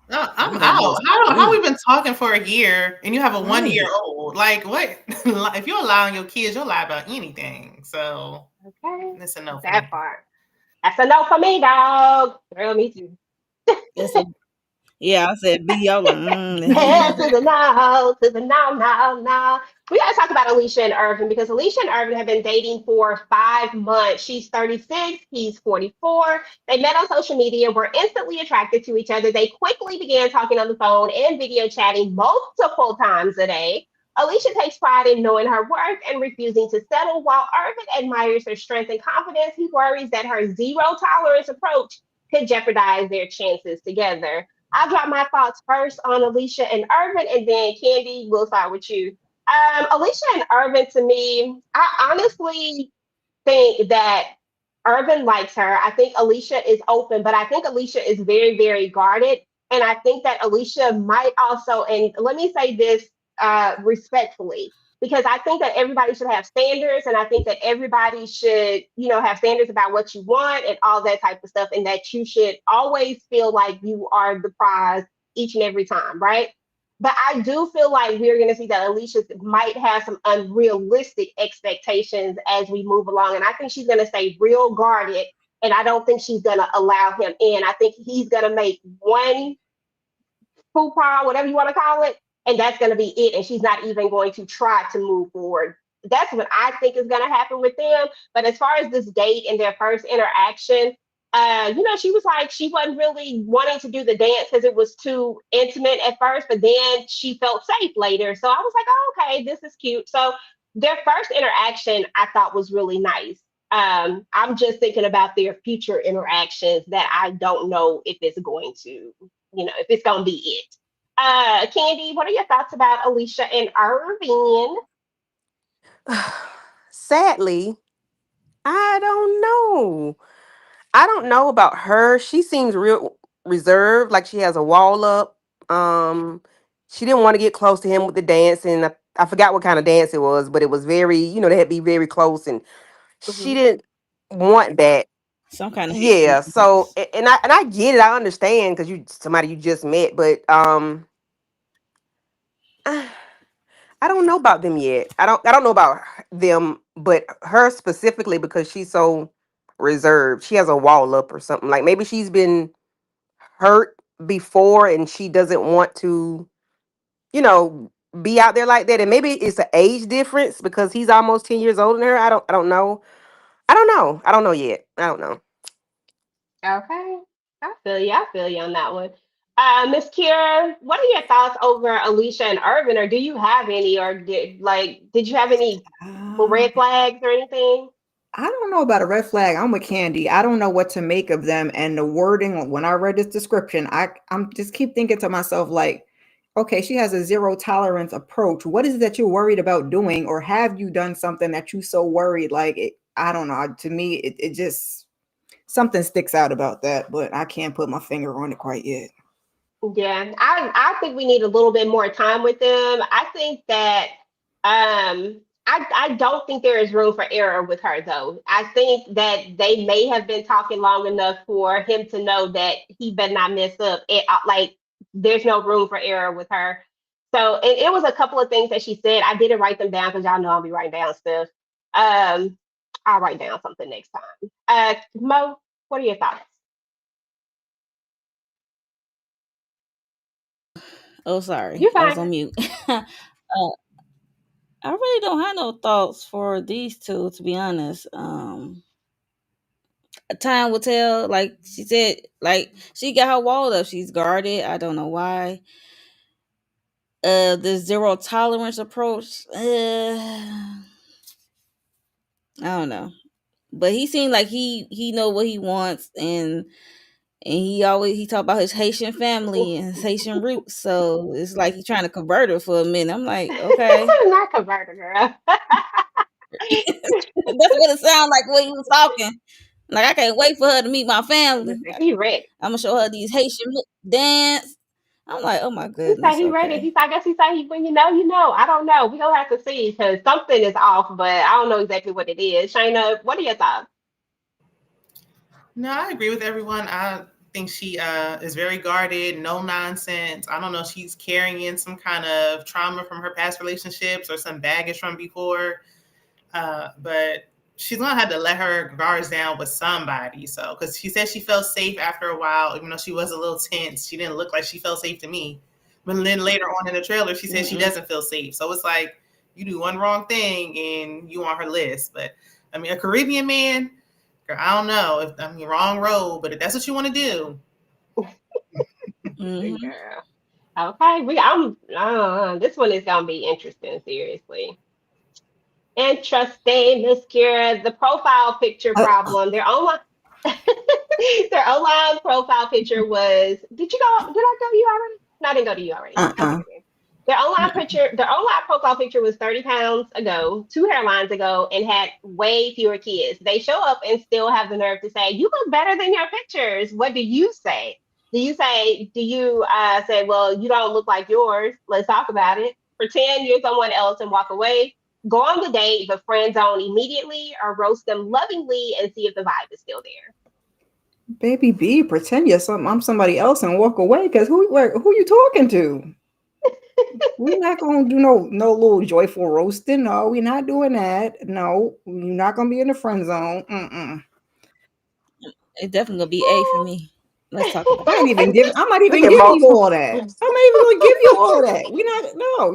No, I I'm don't out. know. How we been talking for a year and you have a 1 year Right. old? Like what? If you're allowing your kids, you'll lie about anything. So Okay, that's a no for that me. part. That's a no for me, dog. Girl, me too. It's a yeah. I said B. Y'all like Yeah, to the no, to the no, no, no. We gotta talk about Alicia and Irvin because Alicia and Irvin have been dating for 5 months. She's 36, he's 44. They met on social media, were instantly attracted to each other. They quickly began talking on the phone and video chatting multiple times a day. Alicia takes pride in knowing her worth and refusing to settle, while Irvin admires her strength and confidence. He worries that her zero tolerance approach could jeopardize their chances together. I'll drop my thoughts first on Alicia and Irvin, and then Candy, we'll start with you. Alicia and Irvin, to me, I honestly think that Irvin likes her. I think Alicia is open, but I think Alicia is very, very guarded. And I think that Alicia might also, and let me say this respectfully, because I think that everybody should have standards, and I think that everybody should, have standards about what you want and all that type of stuff, and that you should always feel like you are the prize each and every time, right? But I do feel like we're going to see that Alicia might have some unrealistic expectations as we move along. And I think she's going to stay real guarded. And I don't think she's going to allow him in. I think he's going to make one coupon, whatever you want to call it, and that's going to be it. And she's not even going to try to move forward. That's what I think is going to happen with them. But as far as this date and their first interaction, she was like, she wasn't really wanting to do the dance because it was too intimate at first, but then she felt safe later. So I was like, oh, okay, this is cute. So their first interaction I thought was really nice. I'm just thinking about their future interactions that I don't know if it's going to, if it's going to be it. Candy, what are your thoughts about Alicia and Irvin? Sadly, I don't know. I don't know about her. She seems real reserved, like she has a wall up. She didn't want to get close to him with the dance, and I forgot what kind of dance it was, but it was very, they had to be very close, and she Mhm. didn't want that. some kind of Yeah. So, dance. and I get it. I understand because you somebody you just met, but I don't know about them yet. I don't know about them, but her specifically because she's so reserved. She has a wall up or something. Like maybe she's been hurt before and she doesn't want to, you know, be out there like that. And maybe it's an age difference because he's almost 10 years older than her. I don't know. I don't know. I don't know yet. I don't know. Okay. I feel you. I feel you on that one. Miss Kira, what are your thoughts over Alicia and Irvin, or do you have any, or did you have any Uh, red flags or anything? I don't know about a red flag. I'm with Candy. I don't know what to make of them. And the wording, when I read this description, I'm just keep thinking to myself, like, okay, she has a zero tolerance approach. What is it that you're worried about doing? Or have you done something that you so worried? Like, I don't know. To me, it just, something sticks out about that, but I can't put my finger on it quite yet. Yeah, I think we need a little bit more time with them. I think that I don't think there is room for error with her though. I think that they may have been talking long enough for him to know that he better not mess up. There's no room for error with her. So it was a couple of things that she said. I didn't write them down because y'all know I'll be writing down stuff. Um, I'll write down something next time. Mo, what are your thoughts? Oh, sorry, You I was fine. on mute. I really don't have no thoughts for these two, to be honest. time will tell. Like she said, like she got her wall up. She's guarded. I don't know why. The zero tolerance approach. I don't know, but he seemed like he know what he wants, and he talk about his Haitian family and his Haitian roots. So it's like he's trying to convert her for a minute. I'm like, okay, Not converter, girl. that's what it sounded like when he was talking. Like I can't wait for her to meet my family. Listen, he ready. I'm gonna show her these Haitian dance. I'm like, oh my He said goodness, he ready. okay. I guess he said he when you know, you know. I don't know. We gonna have to see because something is off, but I don't know exactly what it is. Shayna, what are your thoughts? No, I agree with everyone. I think she is very guarded, no nonsense. I don't know if she's carrying some kind of trauma from her past relationships or some baggage from before. But she's gonna have to let her guards down with somebody. So, because she said she felt safe after a while, even though she was a little tense. She didn't look like she felt safe to me. But then later on in the trailer, she said she doesn't feel safe. So it's like you do one wrong thing and you on her list. But I mean, a Caribbean man, girl, I don't know if wrong road, but if that's what you want to do. Mhm. Girl. Okay, this one is gonna be interesting, seriously. Interesting, Miss Kira. The profile picture problem. Their online their online profile picture was did you go did I go to you already? No, I didn't go to you already. Okay. Their online profile picture was 30 pounds ago, 2 hairlines ago, and had way fewer kids. They show up and still have the nerve to say, "You look better than your pictures." What do you say? Do you say, well, you don't look like yours? Let's talk about it. Pretend you're someone else and walk away. Go on the date, but friend zone immediately, or roast them lovingly and see if the vibe is still there. Baby B, pretend I'm somebody else and walk away because who you talking to? We're not gonna do no little joyful roasting. No, we're not doing that. No, you're not gonna be in the friend zone. It's definitely gonna be A for me. Let's talk about I'm not even giving Look at you all Mo. that. I'm not even gonna give you all that.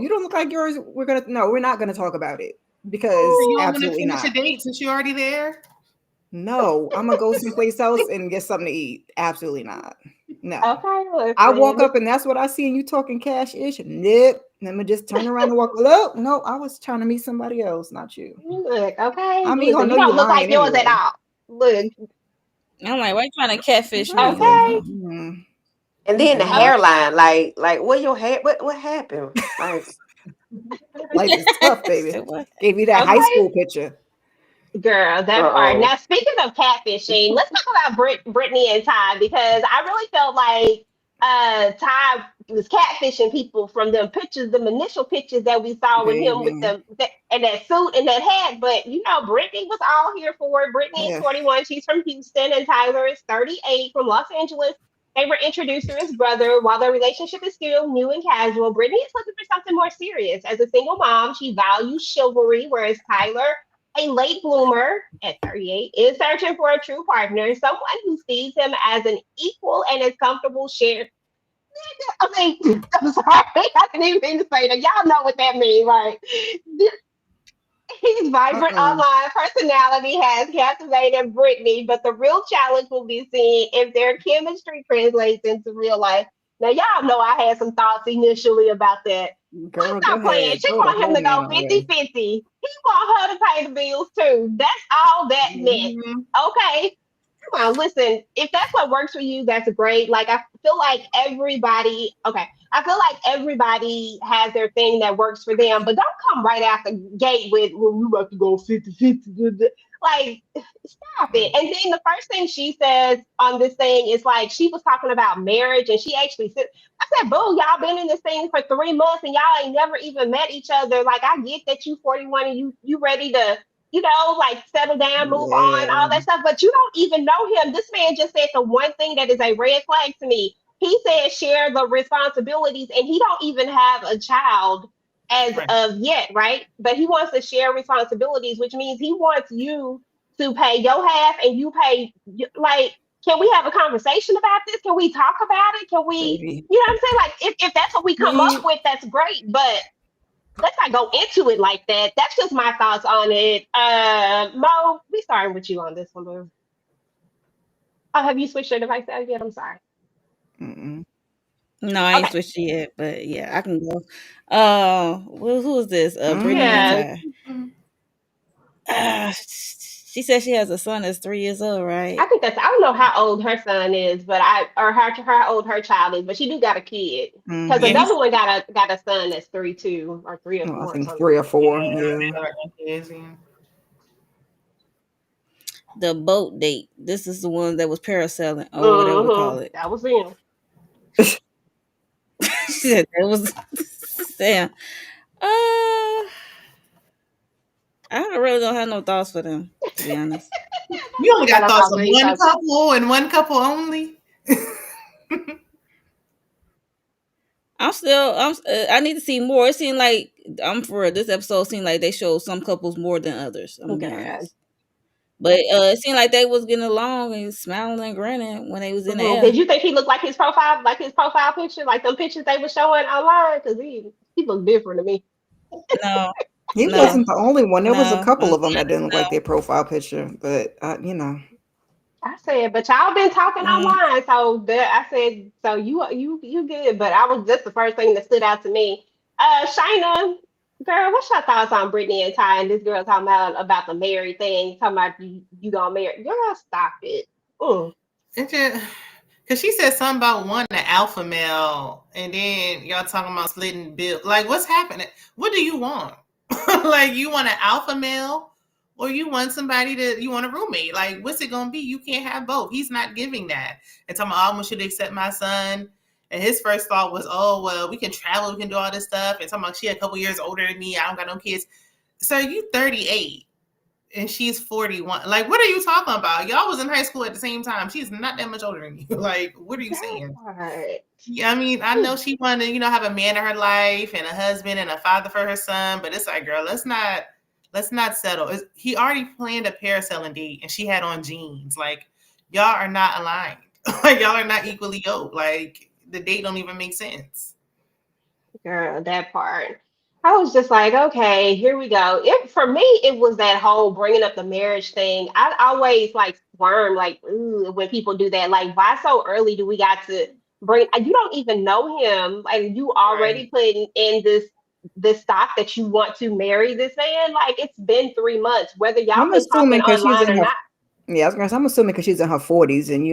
You don't look like yours. We're not gonna talk about it because You don't want to absolutely finish not. a date since you're already there? No, I'm gonna go someplace else and get something to eat. Absolutely not. No. Okay, listen. I walk up and that's what I see and you talking cash-ish. Nope. Let me just turn around and walk. No, I was trying to meet somebody else, not you. Look, okay. I mean, you Listen, know you you don't look like lying yours anyway. at all. Look, I'm like, why you trying to catfish me? okay. And then the Mhm. hairline, like what your hair? What happened? Like, Life is tough, baby. Said what? Gave you that high Okay. school picture. Girl, that part. Now, speaking of catfishing, let's talk about Brittany and Ty because I really felt like Ty was catfishing people from them pictures, them initial pictures that we saw with him with Baby. and that suit and that hat. But you know, Brittany was all here for it. Brittany is Yeah. 21. She's from Houston, and Tyler is 38 from Los Angeles. They were introduced to his brother while their relationship is still new and casual. Brittany is looking for something more serious. As a single mom, she values chivalry, whereas Tyler, a late bloomer at 38, is searching for a true partner, someone who sees him as an equal and is comfortable shared. I mean, I'm sorry, I didn't even mean to say that. Y'all know what that means, right? His vibrant online personality has captivated Brittany, but the real challenge will be seeing if their chemistry translates into real life. Now, y'all know I had some thoughts initially about that. Girl, I'm go not playing. ahead. She Throw the want him whole to man go away. 50-50. He want her to pay the bills too. That's all that meant. Okay. Come on, listen. If that's what works for you, that's great. Like I feel like everybody, okay. I feel like everybody has their thing that works for them, but don't come right out the gate with, well, we about to go 50-50. Like, stop it. And then the first thing she says on this thing is like she was talking about marriage, and she actually said, I said, boo, y'all been in this thing for 3 months and y'all ain't never even met each other. Like, I get that you 41 and you ready to, like settle down, move on, all Yeah. that stuff. But you don't even know him. This man just said the one thing that is a red flag to me. He said share the responsibilities, and he don't even have a child as of yet, right? But he wants to share responsibilities, which means he wants you to pay your half and you pay like. Can we have a conversation about this? Can we talk about it? Can we, Baby. you know what I'm saying? Like, if that's what we come up with, that's great. But let's not go into it like that. That's just my thoughts on it. Mo, we starting with you on this one, boo. Oh, have you switched your device out yet? I'm sorry. Mm-mm. No, I ain't Okay. switched it yet, but yeah, I can go. Well, who is this? Brittany and Yeah, Mm-hmm. Ty. She said she has a son that's 3 years old, I right? think that's. I don't know how old her son is, but or how old her child is, but she do got a kid. Because Yeah, Mm-hmm. another he's one got a son that's 3 2 or 3 or 4 I or think something. 3 or 4. yeah, Yeah. yeah. The boat date. This is the one that was parasailing or whatever we call Mm-hmm. it. That was him. She said that was Sam. Uh, I really don't have no thoughts for them, to be honest. You only Got got no thoughts thoughts on on each one other. couple and one couple only. I need to see more. It seemed like I'm for real, this episode seemed like they showed some couples more than others. I'm gonna be God. honest. But it seemed like they was getting along and smiling and grinning when they was in the Did air. you think he looked like his profile picture, like the pictures they were showing online? Because he looked different to me. No, He no, wasn't the only one. There was a no, couple of them that didn't look like no. their profile picture, but I said, but y'all been talking Mm. online, so I said, so you good. But I was just the first thing that stood out to me. Shayna, girl, what's your thoughts on Brittany and Ty and this girl talking about the married thing, talking about you gonna marry? Girl, stop it. Mm. Because she said something about wanting an alpha male, and then y'all talking about splitting bill. Like, what's happening? What do you want? Like, you want an alpha male, or you want you want a roommate? Like, what's it gonna be? You can't have both. He's not giving that. And talking about, oh, should accept my son? And his first thought was, oh, well, we can travel, we can do all this stuff. And talking about she a couple years older than me. I don't got no kids. So you 38 and she's 41. Like, what are you talking about? Y'all was in high school at the same time. She's not that much older than you. Like, what are you That saying? part. Yeah, I mean, I know she wanted to, have a man in her life and a husband and a father for her son, but it's like, girl, let's not settle. He already planned a parasailing date and she had on jeans. Like, y'all are not aligned. Like, y'all are not equally yoked. Like, the date don't even make sense. Girl, that part. I was just like, okay, here we go. For me, it was that whole bringing up the marriage thing. I always like squirm, like, ooh, when people do that. Like, why so early do we got to bring? You don't even know him, and you Right. already putting in this stock that you want to marry this man. Like, it's been 3 months, whether y'all I'm been talking assuming because she's online in or her not. yeah, I was gonna say, I'm assuming because she's in her 40s and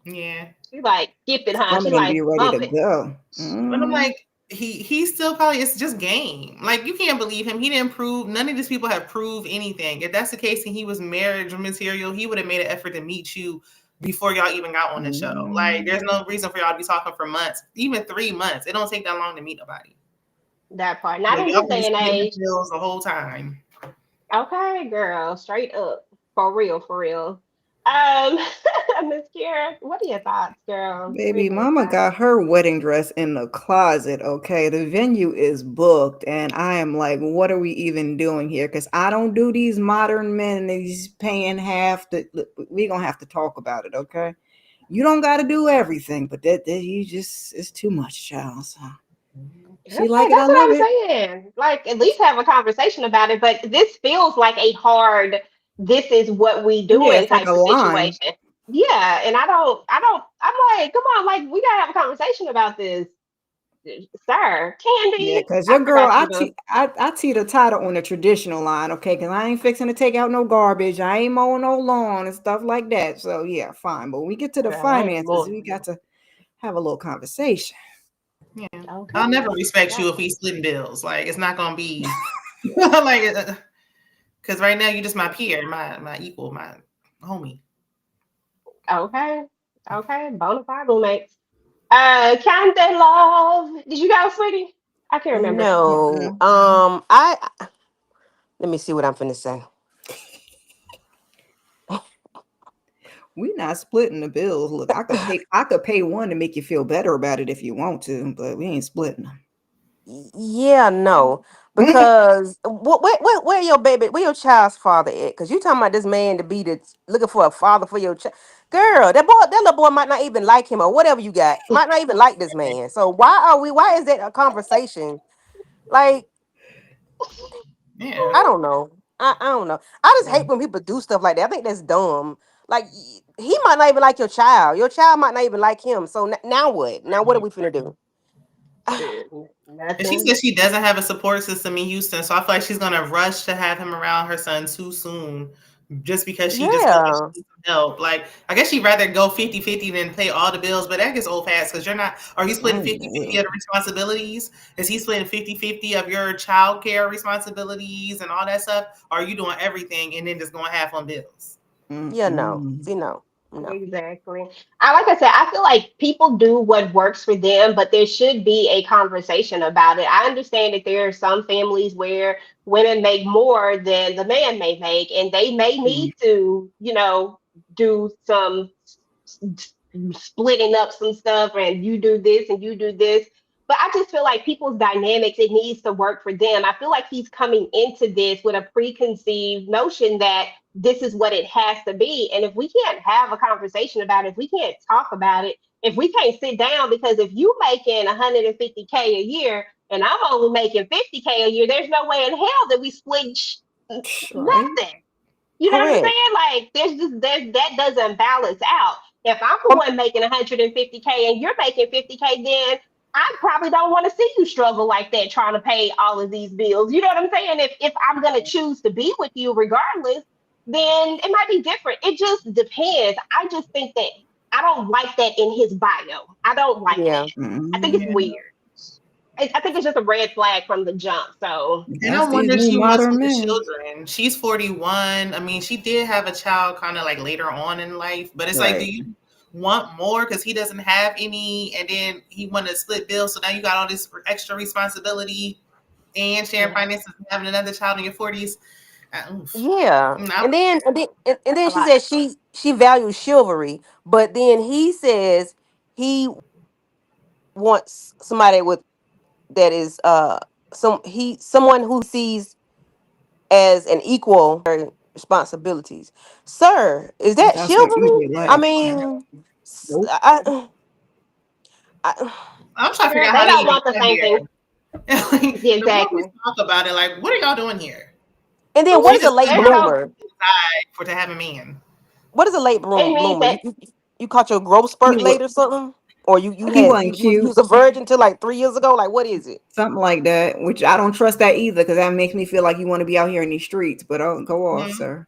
Yeah. She's like, skip it, huh? some She of them be like, ready bump to it. go. But I'm Mm-hmm. like, he still probably, it's just game. Like, you can't believe him. He didn't prove, none of these people have proved anything. If that's the case and he was marriage material, he would have made an effort to meet you before y'all even got on the show. Like, there's no reason for y'all to be talking for months, even 3 months. It don't take that long to meet nobody. That part. Not Like, in y'all this gonna be day and splitting the age. bills the whole time. Okay, girl, straight up, for real, for real. Miss Kira, what are your thoughts, girl? Baby, Brittany and mama Ty. got her wedding dress in the closet, okay? The venue is booked, and I am like, what are we even doing here? Because I don't do these modern men and these paying half. We gonna have to talk about it, okay? You don't got to do everything, but that you just it's too much, child. So she Okay, like it, I that's what love I'm it. saying. Like, at least have a conversation about it. But this feels like a hard, this is what we Yeah, doing it's like type a of line. situation. Yeah, and I'm like, come on, like, we gotta have a conversation about this, sir. Yeah, Candy, cause I your girl, forgot you know. I tee the title on the traditional line, okay? Cause I ain't fixing to take out no garbage, I ain't mowing no lawn and stuff like that. So yeah, fine. But when we get to the I ain't finances, more. we got to have a little conversation. Yeah. I'll never Okay. respect you Right. if we splitting bills. Like, it's not gonna be like, because right now you're just my peer, my equal, my homie. Okay. Okay. Bonafide roommates. Candle Love. Did you go, sweetie? I can't remember. No. Mm-mm. I let me see what I'm finna say. We not splitting the bills. Look, I could pay one to make you feel better about it if you want to, but we ain't splitting Yeah, no, them. because where your baby, where your child's father at? Because you talking about this man to be looking for a father for your child. Girl, that little boy might not even like him or whatever you got. Might not even like this man. So why is that a conversation? Like, Yeah. I don't know. I don't know. I just hate when people do stuff like that. I think that's dumb. Like he might not even like your child. Your child might not even like him. So now what? Now what are we finna do? And she Nothing. says she doesn't have a support system in Houston, so I feel like she's gonna rush to have him around her son too soon, just because she just feels like she Yeah. needs some help. Like, I guess she'd rather go 50-50 than pay all the bills, but that gets old fast because you're not. Are you splitting 50-50 of the responsibilities? Is he splitting 50-50 of your child care responsibilities and all that stuff? Or are you doing everything and then just going half on bills? Yeah, no. See, no. Exactly. Like I said, I feel like people do what works for them, but there should be a conversation about it. I understand that there are some families where women make more than the man may make, and they may need to, do some splitting up some stuff, and you do this and you do this. But I just feel like people's dynamics, it needs to work for them. I feel like he's coming into this with a preconceived notion that this is what it has to be. And if we can't have a conversation about it, if we can't talk about it, if we can't sit down, because if you making 150K a year and I'm only making 50K a year, there's no way in hell that we split Right. nothing. You know what I'm Correct. saying? Like there's that doesn't balance out. If I'm the one making 150K and you're making 50K, then I probably don't want to see you struggle like that trying to pay all of these bills. You know what I'm saying? If I'm gonna choose to be with you regardless, then it might be different. It just depends. I just think that I don't like that in his bio. I don't like Yeah. that. I think it's weird. I think it's just a red flag from the jump. So And I That's these wonder if new she wants modern with the men. children. She's 41. I mean, she did have a child kind of like later on in life, but it's like, do Right. you want more because he doesn't have any, and then he wanted to split bills, so now you got all this extra responsibility and sharing finances and having another child in your 40s. Yeah. No. And then that's a she lot. says she values chivalry, but then he says he wants somebody with that is someone who sees as an equal responsibilities. Sir, is that That's an chivalry? easy I life. mean, Nope. I, I'm trying to figure Girl, out they how they don't even want the got same thing. here. Like, Yeah, the more we exactly. talk about it, like, what are y'all doing here? and then what Ooh, is a Just late putting they're money so bloomer? for to have a man. What is a late it means bloomer? that You caught your growth He spurt wa- late or something, or you he had wasn't you cute. was a virgin till like 3 years ago? Like what is it? Something like that. Which I don't trust that either, because that makes me feel like you want to be out here in these streets. But go off, Mhm. sir.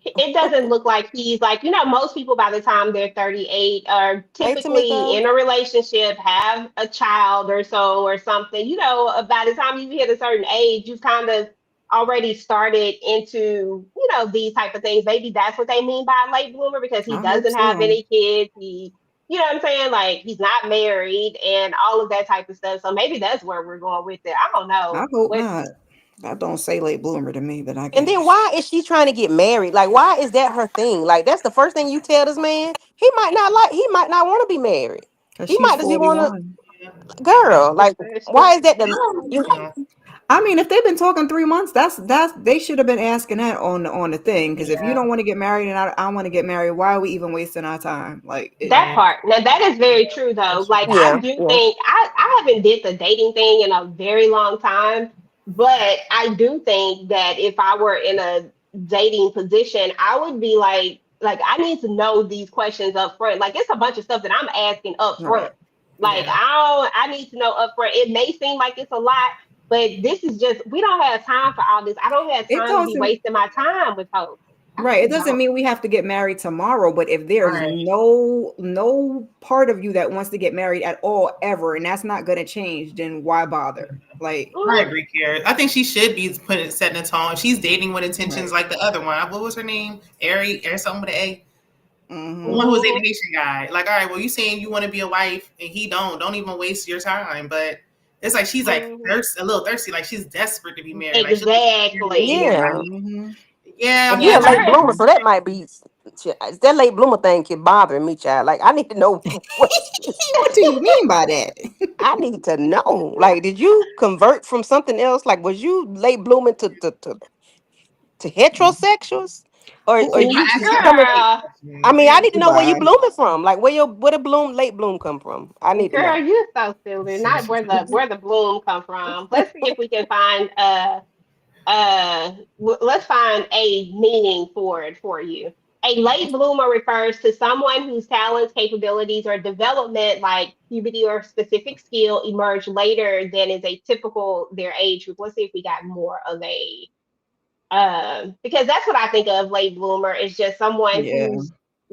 it doesn't look like he's like, most people by the time they're 38 are Hey typically Tamika. in a relationship, have a child or so or something. By the time you hit a certain age, you've kind of already started into, these type of things. Maybe that's what they mean by a late bloomer because he I hope doesn't have so. any kids. You know what I'm saying? Like he's not married and all of that type of stuff. So maybe that's where we're going with it. I don't I know. hope What not. That don't say late bloomer to me, but I And then guess. why is she trying to get married? Like why is that her thing? Like that's the first thing you tell this man. He might not want to be married. Because He she's might just want to, 41. girl. Like that's true. why is that I the don't you know. I mean, if they've been talking 3 months, that's they should have been asking that on the thing. Because if you Yeah, don't want to get married and I want to get married, why are we even wasting our time? Like, That yeah, part. Now that is very yeah. true though. That's Like true. I yeah, do yeah. think I haven't did the dating thing in a very long time, but I do think that if I were in a dating position, I would be like I need to know these questions up front. Like it's a bunch of stuff that I'm asking up front. right. Like Yeah. I need to know up front. It may seem like it's a lot, but this is just we don't have time for all this. I don't have It time to be doesn't. wasting my time with folks. I Right. It just doesn't don't. mean we have to get married tomorrow, but if there's Right. no part of you that wants to get married at all ever, and that's not going to change, then why bother? Like, I Mhm. agree, Kara. I think she should be setting a tone. She's dating with intentions right. like the other one. What was her name? Ari or something with an A. The Mm-hmm. one who was Mhm. dating the Haitian guy. Like, all right, well, you saying you want to be a wife and he don't. Don't even waste your time. But it's like she's like Mhm. a little thirsty. Like she's desperate to be married. Like she'll just get married to Exactly. Yeah. anybody. Mm-hmm. Yeah, I And mean, he I a And try late to her bloomer, so that might be that late bloomer thing keep bothering me, child. Like I need to know what What do you mean by that? I need to know. Like, did you convert from something else? Like, was you late blooming to heterosexuals, or Who you I ask you her coming? the girl, I questions. mean, I need to know where you goodbye? blooming from. Like, where the late bloom come from? I need to girl, know. you so silly. Not where the bloom come from. Let's see if we can find let's find a meaning for it for you. A late bloomer refers to someone whose talents, capabilities, or development, like puberty or specific skill, emerge later than is a typical their age group. Let's see if we got more of a because that's what I think of late bloomer is just someone Yeah.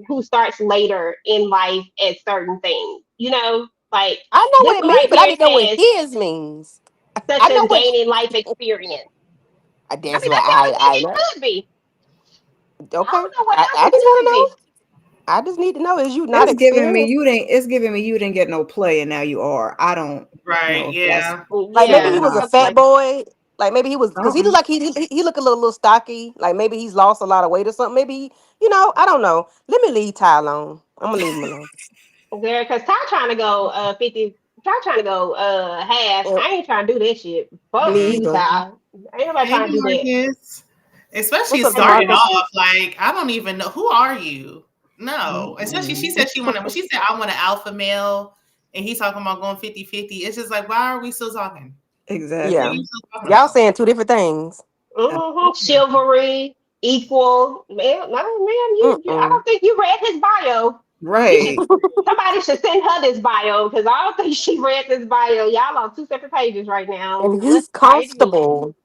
who starts later in life at certain things. You know, like I know this what it one means, right but I here didn't know what says his means. such I know as what. gaining life experience. I That's mean, what that's the only thing I it know. could be. I Okay, don't know what I else it just want could to know. be. I just need to know: is you not It's giving me experienced? you didn't. It's giving me you didn't get no play, and now you are. I don't Right. know if that's Yeah. Like maybe Yeah, he was a how I fat feel. boy. Like maybe he was because he Uh-uh. looked like he looked a little stocky. Like maybe he's lost a lot of weight or something. Maybe I don't know. Let me leave Ty alone. I'm gonna leave him alone. there because Ty trying to go 50. Ty trying to go half. Uh, I ain't trying to do that shit. Fuck Me you, either. Ty. Ain't nobody Hey, trying to do that. Marcus. Especially What's up, Hey, Marcus. starting Demarcus? off, like I don't even know who are you. No, especially she Mm-mm. said when she said I want an alpha male, and he's talking about going 50-50. It's just like, why are we still talking? What are Yeah, Exactly. you still talking y'all about? saying two different things. Chivalry, equal. Man, no, man, I Mm-mm. don't think you read his bio. You should. Right. Somebody should send her this bio because I don't think she read this bio. Y'all on two separate pages right now. And Let's he's try it again. comfortable.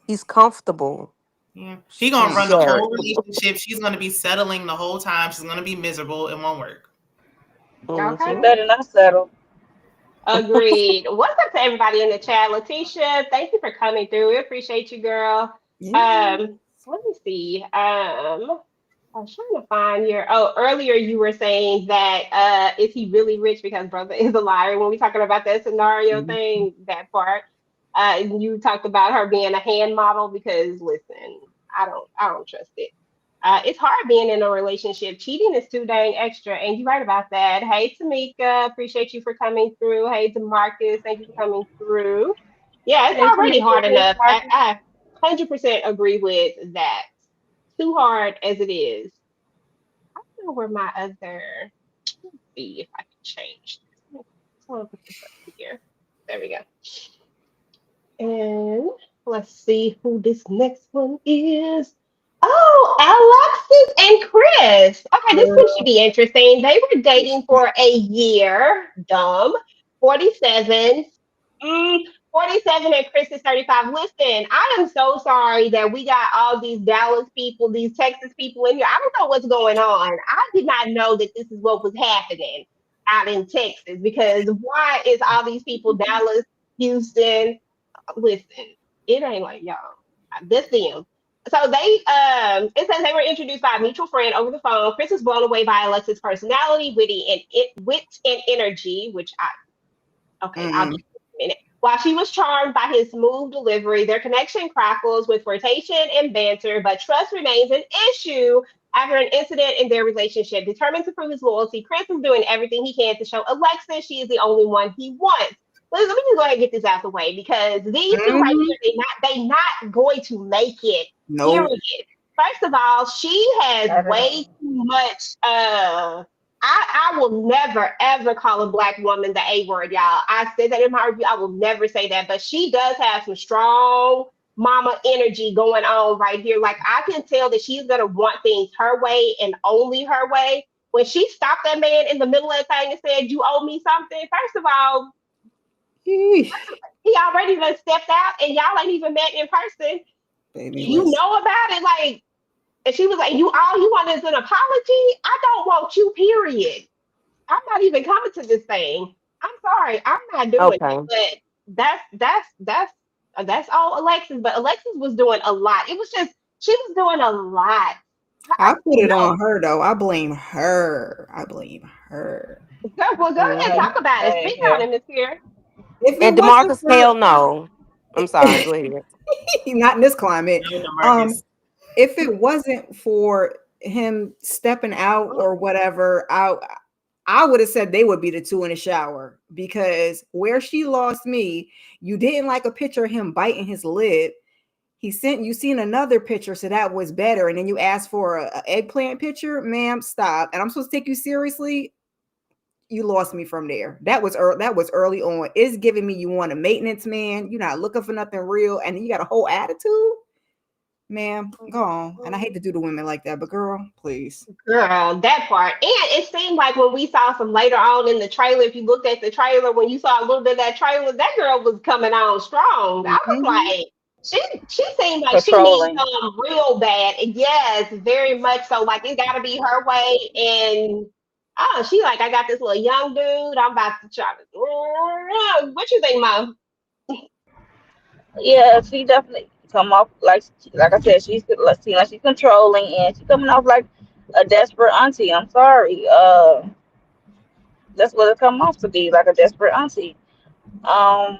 He's comfortable. Yeah, she gonna run the Sure. whole relationship. She's gonna be settling the whole time. She's gonna be miserable. It won't work. Okay. She Hmm. better not settle. Agreed. What's up to everybody in the chat? Letitia, thank you for coming through. We appreciate you, girl. Yeah. Let me see. I was trying to find your. Oh, earlier you were saying that is he really rich because brother is a liar when we talking about that scenario Mhm. thing, that part. You talked about her being a hand model because listen, I don't trust it. It's hard being in a relationship. Cheating is too dang extra, and you're right about that. Hey, Tamika, appreciate you for coming through. Hey, Demarcus, thank you for coming through. Yeah, it's Hey, already Tamika. hard Hey, enough. Marcus. I 100% agree with that. Too hard as it is. I don't know where my other. Let's see if I can change this. I'm gonna put this up here. There we go. And let's see who this next one is. Oh, Alexis and Chris. Okay, this one should be interesting. They were dating for a year. Dumb. 47. Mm, 47 and Chris is 35. Listen, I am so sorry that we got all these Dallas people, these Texas people in here. I don't know what's going on. I did not know that this is what was happening out in Texas because why is all these people Dallas, Houston? Listen, it ain't like y'all. This them. So it says they were introduced by a mutual friend over the phone. Chris was blown away by Alexis' personality, wit and energy, which I'll Mm-mm. get to in a minute. While she was charmed by his smooth delivery, their connection crackles with flirtation and banter, but trust remains an issue after an incident in their relationship. Determined to prove his loyalty, Chris is doing everything he can to show Alexis she is the only one he wants. Let me just go ahead and get this out the way because these two right Mhm. here, they not going to make it. Nope. Period. First of all, she has Not at way all. too much I will never ever call a black woman the A word, y'all. I said that in my review. I will never say that, but she does have some strong mama energy going on right here. Like I can tell that she's gonna want things her way and only her way. When she stopped that man in the middle of the thing and said, "You owe me something," first of all, Eesh. he already done stepped out, and y'all ain't even met in person. Baby, You listen. know about it, like. And she was like, "You all you want is an apology? I don't want you. Period. I'm not even coming to this thing. I'm sorry, I'm not doing it." Okay. But that's all Alexis. But Alexis was doing a lot. It was just she was doing a lot. I I put don't it know. on her though. I blame her. I blame her. Go ahead, Hmm. talk about it. Same Speak on here. it, Miss Pierre. If it And wasn't Demarcus, for hell no. I'm sorry. Go ahead. not in this climate, No, no, um, Marcus. if it wasn't for him stepping out or whatever, I would have said they would be the two in the shower because where she lost me, you didn't like a picture of him biting his lip. He sent you seen another picture, so that was better. And then you asked for a eggplant picture, ma'am. Stop. And I'm supposed to take you seriously. You lost me from there. That was early on. It's giving me you want a maintenance man. You're not looking for nothing real, and you got a whole attitude. Ma'am, go on. And I hate to do the women like that, but girl, please. Girl, that part. And it seemed like when we saw some later on in the trailer, if you looked at the trailer, when you saw a little bit of that trailer, that girl was coming on strong. I was Mhm. like, she seemed like she needs Controlling. some real bad. Yes, very much so. Like it's gotta be her way. And oh, she like, I got this little young dude. I'm about to try to what you think, Mom? Yeah, she definitely come off like I said, seem like she's controlling, and she's coming off like a desperate auntie. I'm sorry. That's what it come off to be, like a desperate auntie. Um,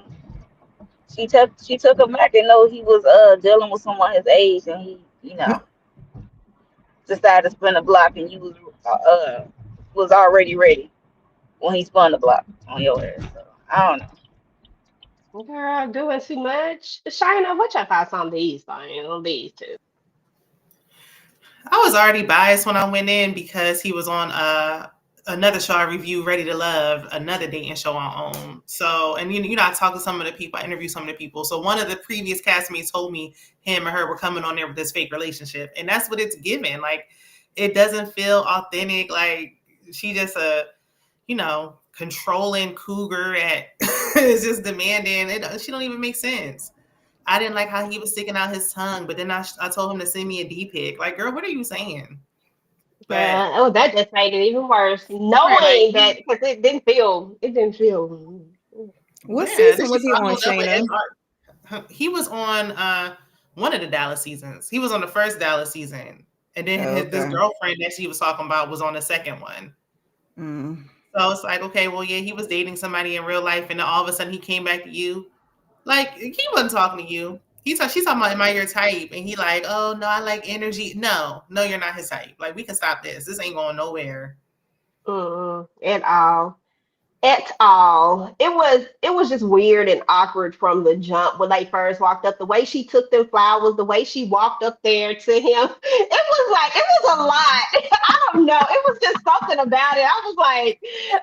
she took him back and know he was dealing with someone his age, and he decided to spin the block, and you was already ready when he spun the block on your ass. So I don't know. Girl, doing too much. Shina, what your thoughts on these things, on these two? I was already biased when I went in because he was on another show I review, Ready to Love, another dating show on OWN. So, and I talked to some of the people, I interviewed some of the people. So one of the previous castmates told me him or her were coming on there with this fake relationship. And that's what it's given. Like, it doesn't feel authentic. Like, she just controlling cougar that is just demanding. She don't even make sense. I didn't like how he was sticking out his tongue, but then I told him to send me a D pic. Like, girl, what are you saying? But Oh, that just made it even worse. right, Knowing that because it didn't feel. What yeah, season this was just he on, followed up with Shayna? he was on one of the Dallas seasons. He was on the first Dallas season, and then this Okay. girlfriend that she was talking about was on the second one. Mm. So it's like, okay, well, yeah, he was dating somebody in real life, and then all of a sudden he came back to you. Like, he wasn't talking to you. She's talking about, am I your type? And he like, oh no, I like energy. No, you're not his type. Like, we can stop this. This ain't going nowhere. At all. At all. It was just weird and awkward from the jump when they first walked up. The way she took them flowers, the way she walked up there to him, it was a lot. I don't know. It was just something about it. I was like,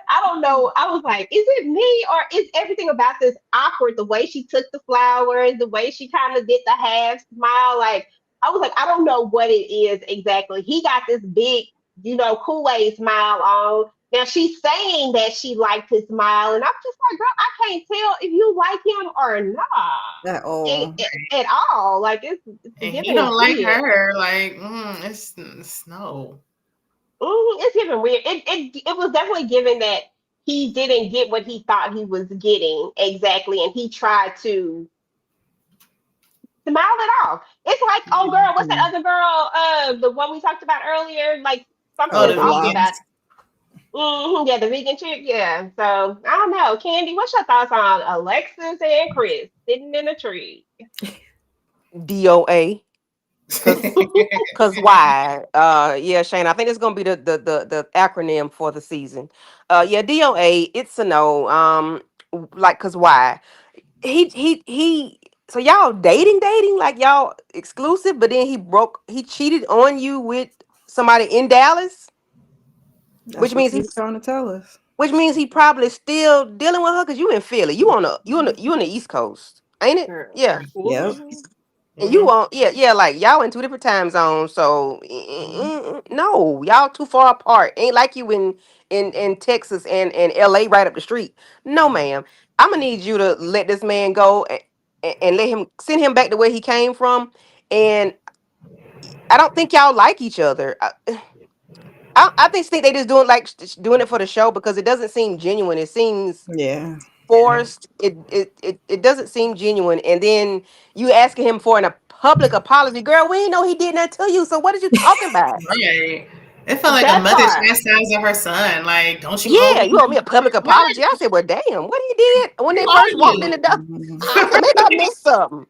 I don't know. I was like, is it me or is everything about this awkward? The way she took the flowers, the way she kind of did the half smile, like I was like, I don't know what it is exactly. He got this big, Kool-Aid smile on. Now she's saying that she liked his smile, and I'm just like, girl, I can't tell if you like him or not At all. at all. Like it's And he giving don't like weird. her. Like, it's no. It's giving weird. It was definitely giving that he didn't get what he thought he was getting exactly, and he tried to smile it off. It's like, oh girl, what's that other girl? The one we talked about earlier, like something Oh, Oh, is the the off lock. about. vegans. Yeah, the vegan chick. Yeah. So I don't know. Candy, what's your thoughts on Alexis and Chris sitting in a tree? DOA. Cause why? Yeah, Shane. I think it's gonna be the acronym for the season. Yeah, DOA. It's a no. Like, cause why? He. So y'all dating like y'all exclusive, but then he cheated on you with somebody in Dallas, That's which what means he was trying to tell us. he probably still dealing with her because you in Philly. You on the East Coast, ain't it? Girl. Yeah. Yep. Mhm. And you Mhm. on, yeah, like y'all in two different time zones. So no, y'all too far apart. Ain't like you in Texas and LA right up the street. No, ma'am. I'm gonna need you to let this man go and let him send him back to where he came from. And I don't think y'all like each other. I think they just doing it for the show because it doesn't seem genuine. It seems Yeah. forced. It doesn't seem genuine. And then you asking him for a public apology, girl. We ain't know he did that to you. So what are you talking about? Right. It felt like a That mother part. chastising her son. Like, don't you owe Yeah, me? you owe me a public Right. apology. I said, well, damn, what he did when Who they are first walked in you? the door. Mhm. I said, maybe I missed something.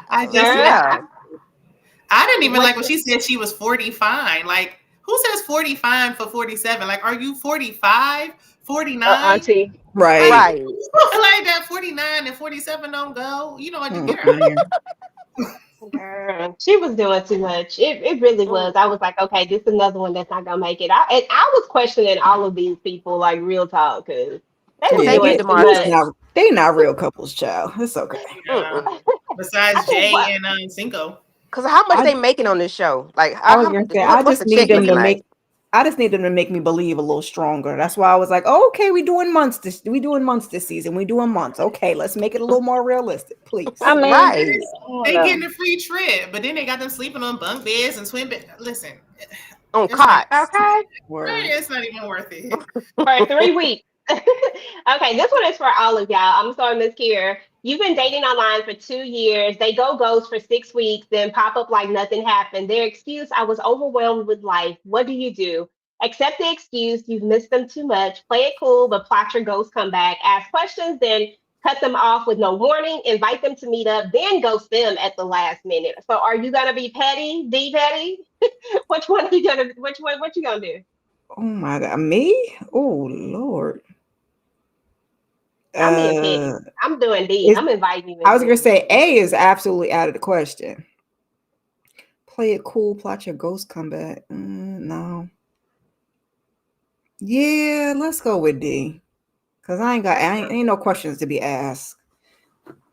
I just met. Girl. Yeah, I didn't even What like when she said she was 40 fine. Like, who says 40 fine for 47? Like, are you 45, 49? Auntie. Like, Right. right. like that 49 and 47 don't go. You know what, get her. Mm-mm. girl. She was doing too much. It really was. I was like, okay, this is another one that's not gonna make it. I was questioning all of these people, like real talk, because they Well, was Yeah, thank you, doing too these Demarcus. much. not they not real couples, child. It's okay. Yeah. Mm-mm. I Besides think Jay what and Cinco. Because how much I they making on this show? Like, I was gonna say what's the check looking like? I just need them to make me believe a little stronger. That's why I was like, oh, okay, we doing months this season. We doing months. Okay, let's make it a little more realistic, please. I mean, Right. I don't They know. getting a free trip, but then they got them sleeping on bunk beds and twin beds. Listen, On it's not, cots. Okay. Word. it's not even worth it. For 3 weeks. Okay, this one is for all of y'all. I'm sorry, Miss Kier. You've been dating online for 2 years. They go ghost for 6 weeks, then pop up like nothing happened. Their excuse, I was overwhelmed with life. What do you do? Accept the excuse, you've missed them too much. Play it cool, but plot your ghost comeback. Ask questions, then cut them off with no warning. Invite them to meet up, then ghost them at the last minute. So are you gonna be petty, D petty? Which one are you gonna what you gonna do? Oh my god, me? Oh Lord. I'm being petty. I'm doing D. is- I'm inviting you. I was gonna into say A is absolutely out of the question. Play it cool, plot your ghost comeback. No. Yeah, let's go with D. Cause ain't no questions to be asked.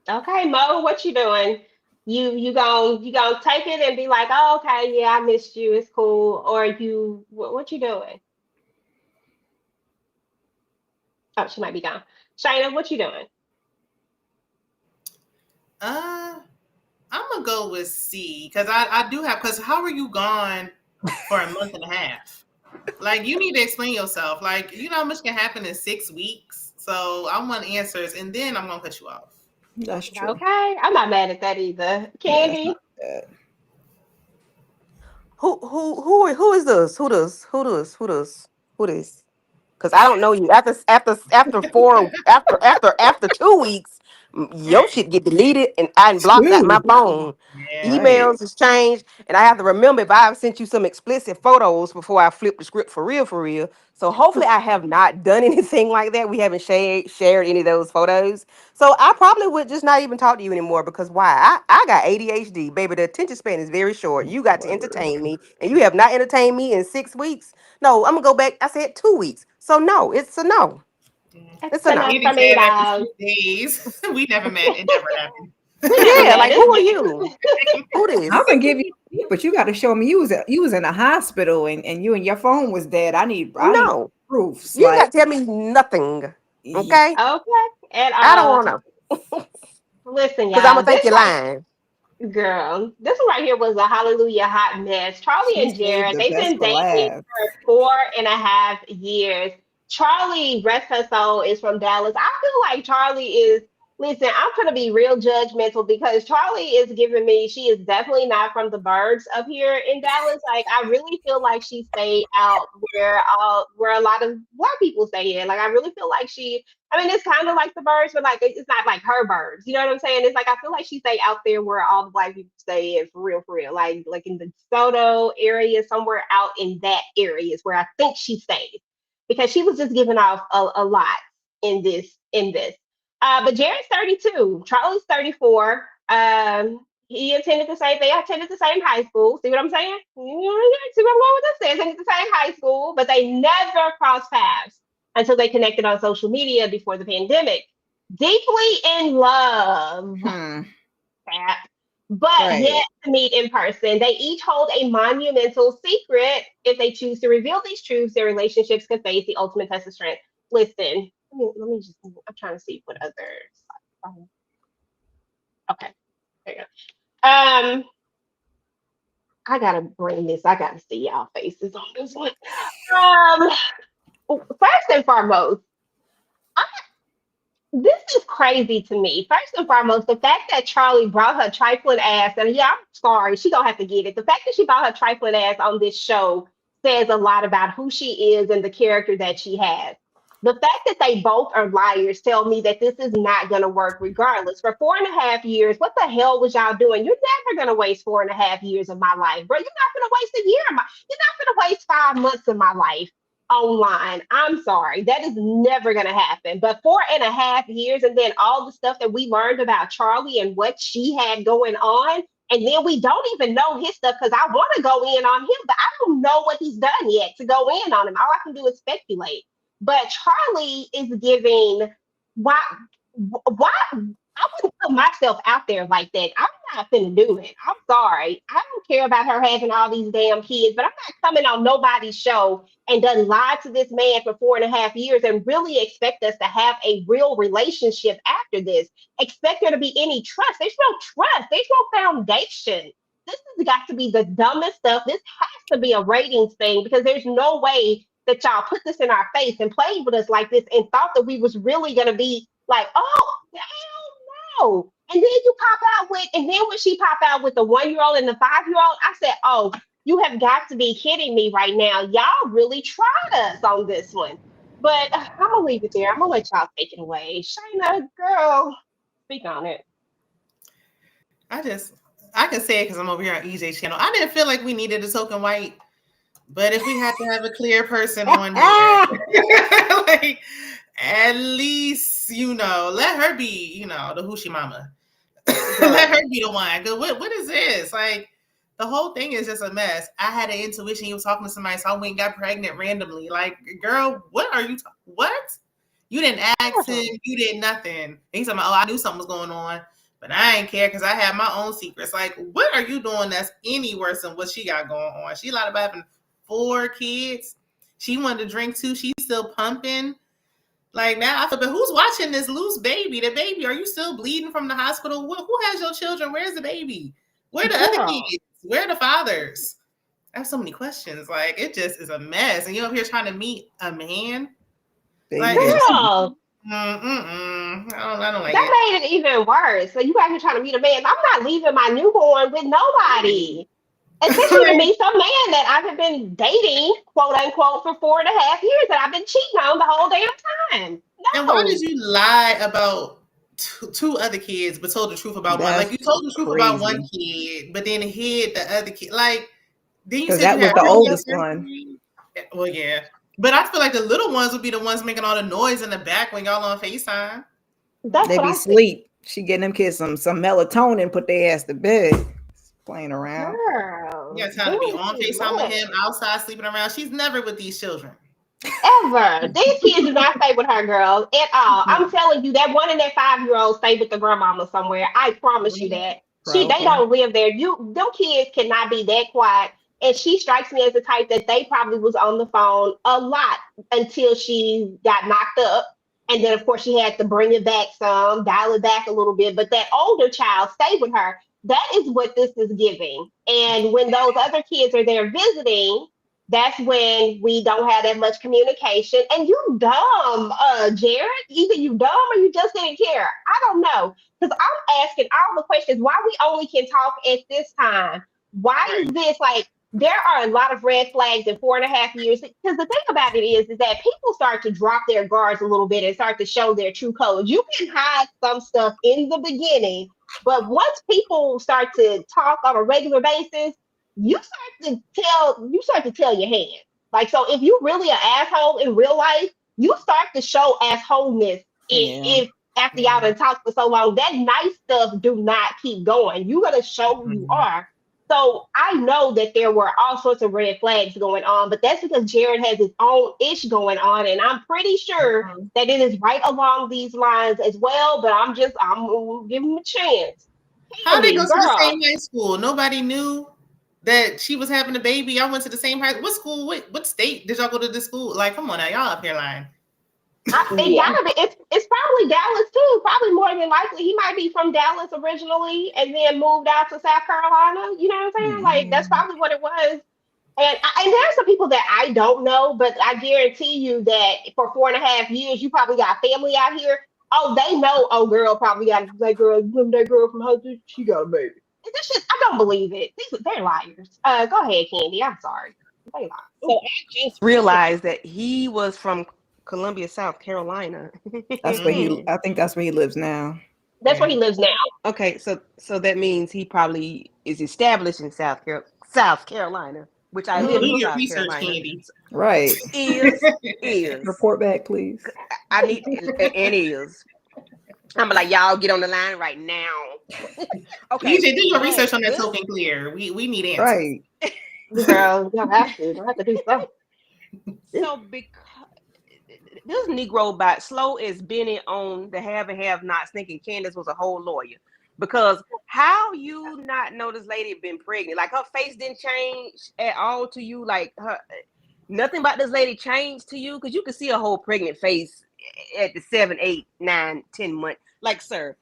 Okay, Mo, what you doing? You gonna take it and be like, oh, okay, yeah, I missed you. It's cool. Or what you doing? Oh, she might be gone. Shayna, what you doing? I'm gonna go with C because I do have, because how are you gone for a month and a half? Like, you need to explain yourself. Like, you know how much can happen in 6 weeks. So I want answers, and then I'm gonna cut you off. That's true. Okay, I'm not mad at that either. Yeah, that's Candy, not bad. Who is this? Who this? Because I don't know you. After 2 weeks, your shit get deleted and I blocked out my 2. phone. Yeah. Right. Emails has changed, and I have to remember if I've sent you some explicit photos before I flip the script for real, for real. So hopefully I have not done anything like that. We haven't shared any of those photos. So I probably would just not even talk to you anymore, because why? I got ADHD, baby. The attention span is very short. You got to entertain me, and you have not entertained me in 6 weeks. No, I'm gonna go back. I said 2 weeks. So no, it's a no. It's it's a no. enough Candy for me, said after dog. 6 days, we never met. It never happened. We never Yeah, met. like who are you? Who this? I'm gonna give you, but you got to show me you was in a hospital and you and your phone was dead. I need No, proofs. you ain't Like, got to tell me nothing. Okay, Okay, at I don't all. want to, Listen, because I'm y'all. gonna think you're lying. Girl, this one right here was a hallelujah hot mess. Charlie she and saved Jared, the they've best been for dating last. for 4.5 years. Charlie, rest her soul, is from Dallas. I feel like Charlie is, listen, I'm going to be real judgmental because Charlie is giving me, she is definitely not from the burbs up here in Dallas. Like, I really feel like she stayed out where a lot of black people stay in. Like, I really feel like I mean, it's kind of like the birds, but like it's not like her birds. You know what I'm saying? It's like I feel like she stay out there where all the black people stay in, for real, for real. Like in the Soto area, somewhere out in that area is where I think she stays, because she was just giving off a lot in this. But Jared's 32, Charlie's 34. He attended the same. They attended the same high school. See what I'm saying? See what I'm going with this? They attended the same high school, but they never crossed paths until they connected on social media before the pandemic. Deeply in love, but Right. yet to meet in person. They each hold a monumental secret. If they choose to reveal these truths, their relationships could face the ultimate test of strength. Listen, let me just, I'm trying to see what others. Okay, there you go. I gotta bring this. I gotta see y'all faces on this one. First and foremost, this is crazy to me. First and foremost, the fact that Charlie brought her trifling ass, and yeah, I'm sorry, she gonna have to get it. The fact that she brought her trifling ass on this show says a lot about who she is and the character that she has. The fact that they both are liars tell me that this is not gonna work regardless. For 4.5 years, what the hell was y'all doing? You're never gonna waste 4.5 years of my life, bro. You're not gonna waste a year of my. You're not gonna waste 5 months of my life online. I'm sorry. That is never going to happen. But 4.5 years, and then all the stuff that we learned about Charlie and what she had going on. And then we don't even know his stuff, because I want to go in on him, but I don't know what he's done yet to go in on him. All I can do is speculate. But Charlie is giving, why I wouldn't put myself out there like that. I'm not finna do it. I'm sorry. I don't care about her having all these damn kids, but I'm not coming on nobody's show and done lied to this man for 4.5 years and really expect us to have a real relationship after this. Expect there to be any trust. There's no trust. There's no foundation. This has got to be the dumbest stuff. This has to be a ratings thing because there's no way that y'all put this in our face and played with us like this and thought that we was really gonna be like, oh hell no. And then you pop out with, and then when she pop out with the 1-year-old and the 5-year-old, I said, oh, you have got to be kidding me right now. Y'all really tried us on this one. But I'm gonna leave it there. I'm gonna let y'all take it away. Shayna, girl, speak on it. I can say it because I'm over here on EJ channel. I didn't feel like we needed a token white, but if we had to have a clear person on here, like at least let her be the hoochie mama. Let her be the one. What is this? Like the whole thing is just a mess. I had an intuition he was talking to somebody, so I went and got pregnant randomly. Like, girl, what are you? What? You didn't ask him. You did nothing. And he's like, oh, I knew something was going on. But I ain't care because I have my own secrets. Like, what are you doing that's any worse than what she got going on? She lied about having 4 kids. She wanted to drink too. She's still pumping. Like now I feel, but who's watching this loose baby? The baby, are you still bleeding from the hospital? Who has your children? Where's the baby? Where are the other kids? Where are the fathers? I have so many questions. Like it just is a mess. And you're up here trying to meet a man. Like, girl. I don't like that made it even worse. So you out here trying to meet a man. I'm not leaving my newborn with nobody. Especially to meet some man that I have been dating, quote unquote, for 4.5 years that I've been cheating on the whole damn time. No. And why did you lie about two other kids but told the truth about one? Like you told the truth about one kid, but then hid the other kid. Like then you said that was the oldest one. Well, yeah. But I feel like the little ones would be the ones making all the noise in the back when y'all on FaceTime. They be asleep. She getting them kids some melatonin, put their ass to bed. Playing around. Girl, you got time to be on FaceTime with him, outside sleeping around. She's never with these children. Ever. These kids do not stay with her, girl, at all. I'm telling you, that 1 and that 5-year-old stay with the grandmama somewhere. I promise you that. They don't live there. Them kids cannot be that quiet. And she strikes me as the type that they probably was on the phone a lot until she got knocked up. And then, of course, she had to bring it back some, dial it back a little bit. But that older child stayed with her. That is what this is giving. And when those other kids are there visiting, that's when we don't have that much communication. And you dumb, Jared. Either you dumb or you just didn't care. I don't know. Because I'm asking all the questions. Why we only can talk at this time? Why is this like, there are a lot of red flags in 4.5 years. Because the thing about it is that people start to drop their guards a little bit and start to show their true colors. You can hide some stuff in the beginning, but once people start to talk on a regular basis, you start to tell your hand. Like, so if you really an asshole in real life, you start to show assholeness if after y'all done talked for so long. That nice stuff do not keep going. You gotta show who you are. So I know that there were all sorts of red flags going on, but that's because Jared has his own ish going on, and I'm pretty sure that it is right along these lines as well. But I'm gonna give him a chance. How did they go to the same high school? Nobody knew that she was having a baby. Y'all went to the same high. What school? What state did y'all go to this school? Like, come on now, y'all up here lying. It gotta be. It's probably Dallas too. Probably more than likely, he might be from Dallas originally and then moved out to South Carolina. You know what I'm saying? Like that's probably what it was. And there are some people that I don't know, but I guarantee you that for 4.5 years, you probably got family out here. Oh, they know. Oh, girl probably got that girl from Hudson. She got a baby. This shit, I don't believe it. They're liars. Go ahead, Candy. I'm sorry. They lie. So I just realized that he was from Columbia, South Carolina. That's where I think that's where he lives now. That's where he lives now. Okay, so that means he probably is established in South Carolina, which I live in South Carolina. Candy. Right. Is report back, please. I need and is. I'm like, y'all get on the line right now. Okay. EJ, do your research on that token clear. We need answers. Right. Girl, you have to do something. So this Negro about slow as Benny on the have and have nots, thinking Candace was a whole lawyer. Because how you not know this lady been pregnant? Like her face didn't change at all to you. Like nothing about this lady changed to you, because you could see a whole pregnant face at the 7, 8, 9, 10 month. Like, sir,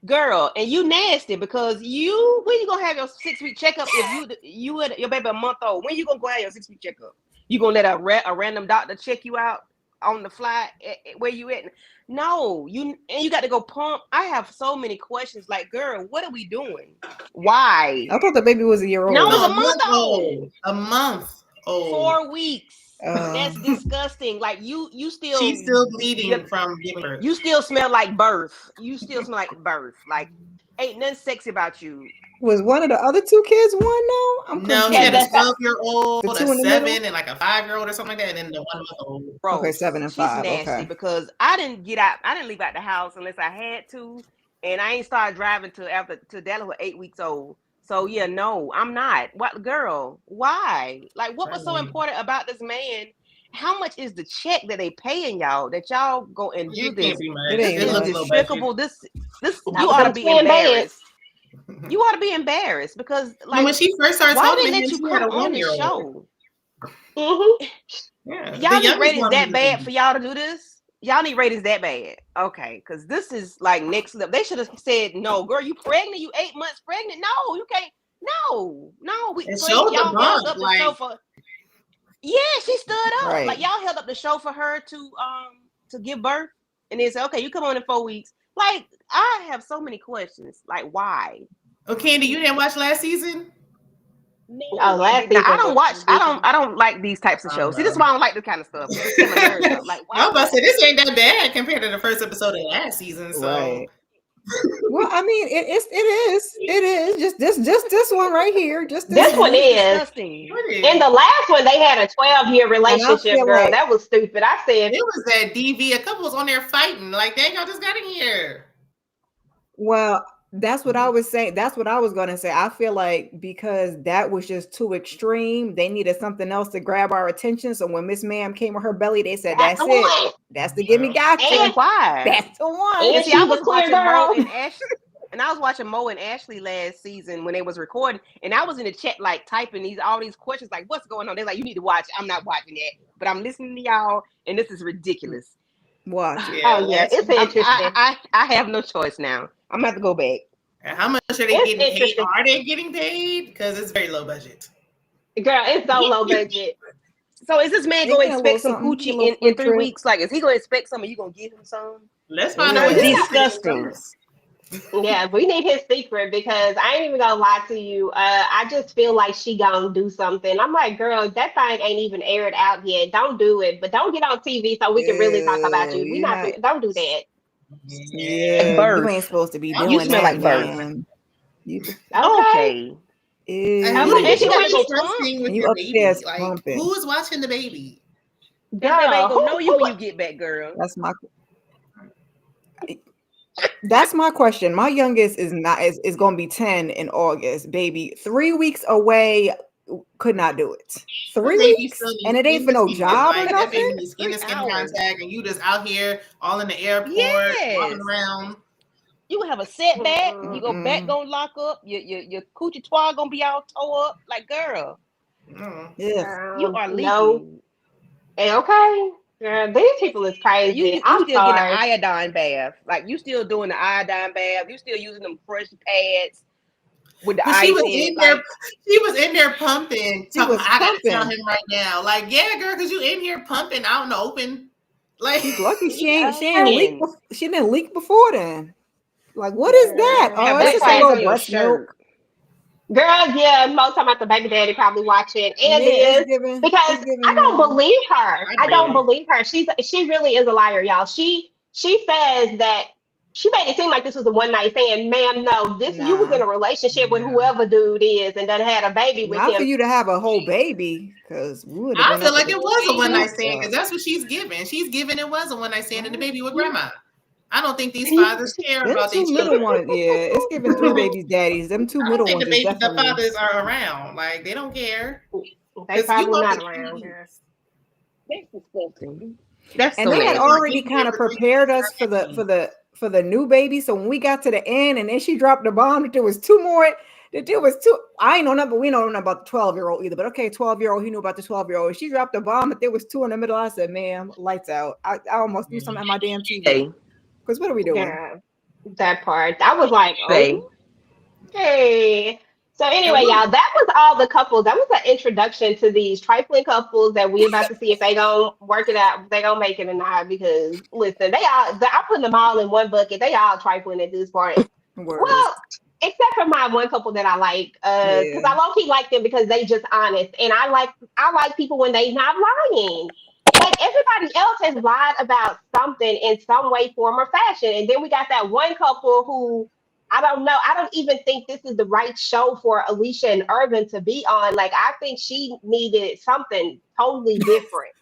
girl, and you nasty, because when you gonna have your 6-week checkup if you had your baby a month old? When you gonna go have your 6-week checkup? You gonna let a random doctor check you out on the fly where you at? No, you got to go pump. I have so many questions. Like, girl, what are we doing? Why? I thought the baby was a year old. No, it was No, a month old. A month old. 4 weeks. That's disgusting. Like she's still bleeding from giving birth. You still smell like birth. You still smell like birth. Like, ain't nothing sexy about you. Was one of the other two kids one though? No, he had a 12-year-old, a 7, and like a 5-year-old or something like that, and then the 1-month-old. Okay, 7 and 5. She's nasty, okay. because I didn't leave out the house unless I had to, and I ain't started driving to Dallas with 8 weeks old. So yeah, no, I'm not. What, girl? Why? Like, what was so important about this man? How much is the check that they paying y'all that y'all go and do this? It looks despicable. This you ought to be embarrassed. You ought to be embarrassed, because like, when she first started why talking, they let you come on the show? Mm-hmm. Yeah, y'all need ratings that bad for y'all to do this? Y'all need ratings that bad? Okay, because this is like next level. They should have said, no, girl, you pregnant? You 8 months pregnant? No, you can't. No. Y'all held up the show for. Yeah, she stood up. Right. Like, y'all held up the show for her to give birth, and they said, okay, you come on in 4 weeks. Like, I have so many questions. Like, why? Oh, Candy, you didn't watch last season? Oh, last season. I don't like these types of shows. See, this is why I don't like this kind of stuff. Like, I was about to say, this ain't that bad compared to the first episode of last season. So, right. Well, I mean, it is just this one right here. Just this one is. In the last one, they had a 12-year relationship, girl. Like, that was stupid. I said it was that DV. A couple was on there fighting. Like, dang, y'all just got in here. Well, that's what I was saying. That's what I was gonna say. I feel like because that was just too extreme, they needed something else to grab our attention. So when Miss Ma'am came with her belly, they said, "That's it. That's the gimme gotcha." And why? That's the one. And see, I was watching Mo and Ashley, and I was watching Mo and Ashley last season when they was recording, and I was in the chat like typing all these questions, like, "What's going on?" They're like, "You need to watch it." I'm not watching that, but I'm listening to y'all, and this is ridiculous. Watch it. Oh yeah, it's interesting. I have no choice now. I'm gonna have to go back. And how much are they getting paid? Are they getting paid? Because it's very low budget. Girl, it's so low budget. So is this man going to expect some coochie in 3 weeks? Like, is he going to expect some, and you going to give him some? Let's find out. Disgusting. Yeah, we need his secret, because I ain't even gonna lie to you. I just feel like she gonna do something. I'm like, girl, that thing ain't even aired out yet. Don't do it, but don't get on TV so we can really talk about you. Don't do that. Yeah, you ain't supposed to be doing you smell that, like birth. man. Okay. You upstairs like, pumping. who is watching the baby? Girl, they ain't gonna know you when you get back, girl. That's my question. My youngest is going to be 10 in August, baby. 3 weeks away, could not do it. 3 weeks, and it ain't for no job or nothing. Skin to skin contact, and you just out here all in the airport, walking around. You have a setback. You go back, gonna lock up. Your coochie twat gonna be all toe up. Like, girl, yeah, you are leaking. No. Okay. Girl, these people is crazy. You still getting an iodine bath. Like, you still doing the iodine bath. You still using them fresh pads with the ice. She was in there pumping. I gotta tell him right now. Like, yeah, girl, because you in here pumping out in the open. Like, she's lucky she didn't leak before then. Like, what is that? Oh, it's just a little breast milk. Girl, yeah, most time the baby daddy probably watching, and because I don't believe her. I don't believe her. She really is a liar, y'all. She says that she made it seem like this was a one night stand. Ma'am, no, you was in a relationship with whoever dude is, and then had a baby with him. Not for you to have a whole baby, because I feel like it was a one night stand, because that's what she's giving. She's giving it was a one night stand, and the baby with grandma. I don't think these fathers care about these children. Yeah, it's giving 3 babies daddies. Them 2 middle ones. The fathers are around. Like, they don't care. They probably not around. That's disgusting. That's And so they had nasty. already kind of prepared us for the new baby. So when we got to the end and then she dropped the bomb that there was two more. That there was two. I ain't know nothing, but we don't know about the 12-year-old either. But okay, 12-year-old, he knew about the 12-year-old. She dropped the bomb, but there was two in the middle. I said, ma'am, lights out. I almost threw something at my damn TV. Hey, Because what are we doing? Yeah, that part. I was like, hey. okay. So anyway, And y'all, that was all the couples. That was an introduction to these trifling couples that we about to see if they gonna work it out, if they gonna make it or not. Because listen, I'm putting them all in one bucket. They all trifling at this point. Word. Well, except for my one couple that I like, because I low key like them because they just honest, and I like people when they not lying. Like everybody else has lied about something in some way, form, or fashion, and then we got that one couple who I don't know. I don't even think this is the right show for Alicia and Irvin to be on. Like I think she needed something totally different,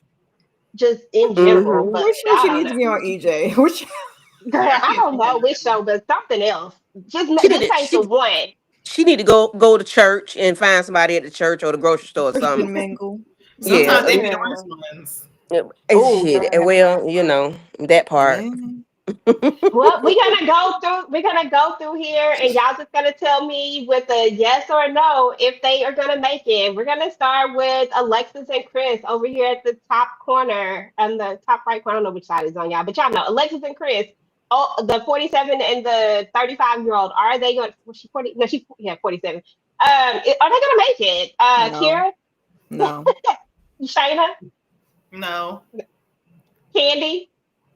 just in general. Mhm. But Which show I she don't needs know. to be on, EJ? Which Girl, I don't know which show, but something else. She This need ain't the to one. she need to go to church and find somebody at the church or the grocery store or Christian something. mingle. Yeah. sometimes they be the Yeah. worst ones. It's Oh, shit. girl. Well, that part. Man. Well, we're gonna go through here and y'all just gonna tell me with a yes or no if they are gonna make it. We're gonna start with Alexis and Chris over here at the top corner and the top right corner. I don't know which side is on y'all, but y'all know Alexis and Chris. Oh, the 47 and the 35-year-old. Are they going? Was she 40? No, she 47. Are they gonna make it? No. Kira, No. Shayna, No. Candy.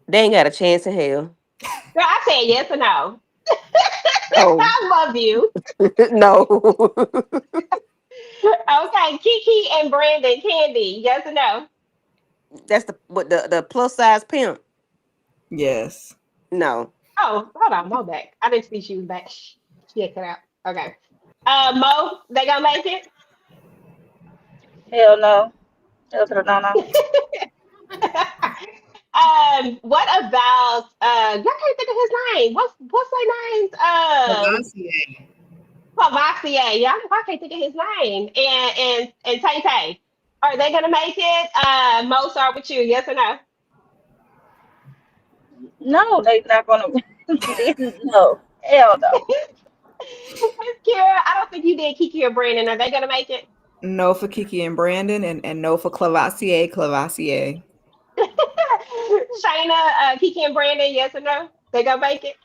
They ain't got a chance in hell. Girl, I said yes or no. Oh I love you. no. Okay, Kiki and Brandon, Candy, yes or no? That's the plus size pimp. Yes. No. Oh, hold on, Mo back. I didn't see she was back. She had cut out. Okay. Mo, they gonna make it? Hell no. Hell to the no no. What about y'all can't think of his name. What's their names? Cavassier. Cavassier. Yeah, I can't think of his name. And Tay Tay. Are they gonna make it? Mo, start with you. Yes or no? No, they not gonna. No. Hell no. Kira, I don't think you did Kiki or Brandon. Are they gonna make it? No for Kiki and Brandon and no for Clavassier. Clavassier. Shayna, Kiki and Brandon, yes or no? They gonna make it?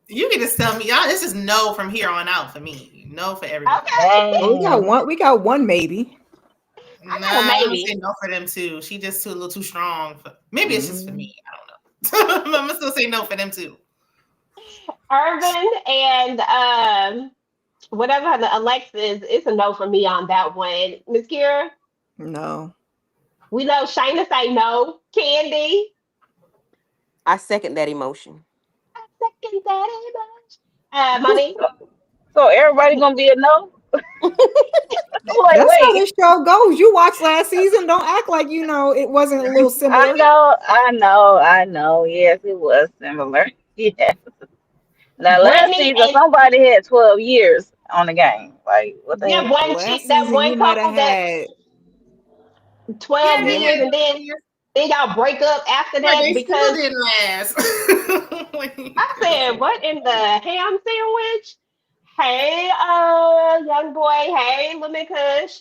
You can just tell me, y'all. This is no from here on out for me. No for everybody. Okay. Well, Damn. we got one maybe. I Nah, got a I'm gonna maybe. say no for them too. She just a little too strong. Maybe it's just for Mm. me. I don't know. I'm gonna still say no for them too. Irvin and whatever the Alexis, it's a no for me on that one. Miss Kira, No. we know Shayna say no. Candy, I second that emotion. I second that much. Money. So everybody gonna be a no? Like, That's how wait. this show goes. You watched last season. Don't act like you know it wasn't a little I similar. know, I know, I know. Yes, it was similar. Yeah. Now last Brittany season and somebody had 12 years on the game. Like what the that hell? one chick, Last that season one you might have couple that had 12 Yeah, they yeah. years had and then y'all break up after but that they still because didn't last. I said, what in the ham sandwich? Hey, young boy. Hey, Lemon Kush.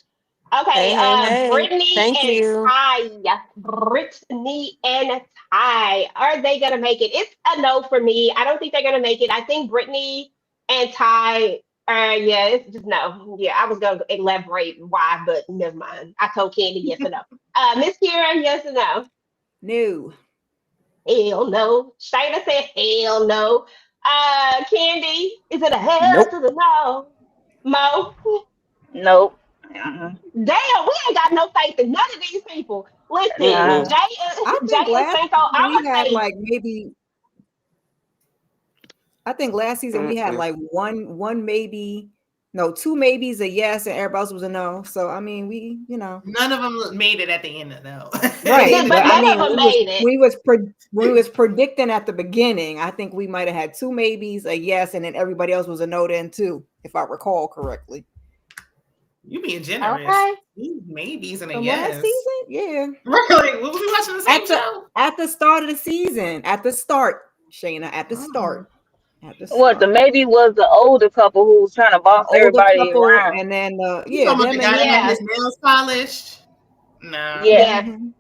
Okay, Hey, hey, hey. Brittany Thank and you. Ty. Brittany and Ty. Are they gonna make it? It's a no for me. I don't think they're gonna make it. I think Brittany and Ty. Yeah, it's just no. Yeah, I was gonna elaborate why, but never mind. I told Candy yes or no. Miss Kira, yes or no? No. Hell no. Shayna said hell no. Candy, is it a hell Nope. to the no? Mo, Nope. Uh-uh. damn, we ain't got no faith in none of these people. Listen, Nah. Mm-mm. I Jay think and last Cinco, season I'm we gonna had say like maybe I think last season we had Mm-mm. like one maybe, no, two maybes, a yes, and everybody else was a no. So I mean, we, None of them made it at the end, though. right. but But I none of mean, them made it. we was predicting at the beginning. I think we might have had two maybes, a yes, and then everybody else was a no then too, if I recall correctly. You being generous. Okay. Maybes and a From last yes. season, yeah. Right, like, was we watching the same At the show? at the start of the season, at the start, Shayna, at the Oh. start, at the What the start. maybe was the older couple who was trying to boss Older everybody couple, around. and then You yeah, talking about them the and guy that had Yeah. his nails polished? No. Yeah. Yes. mhm.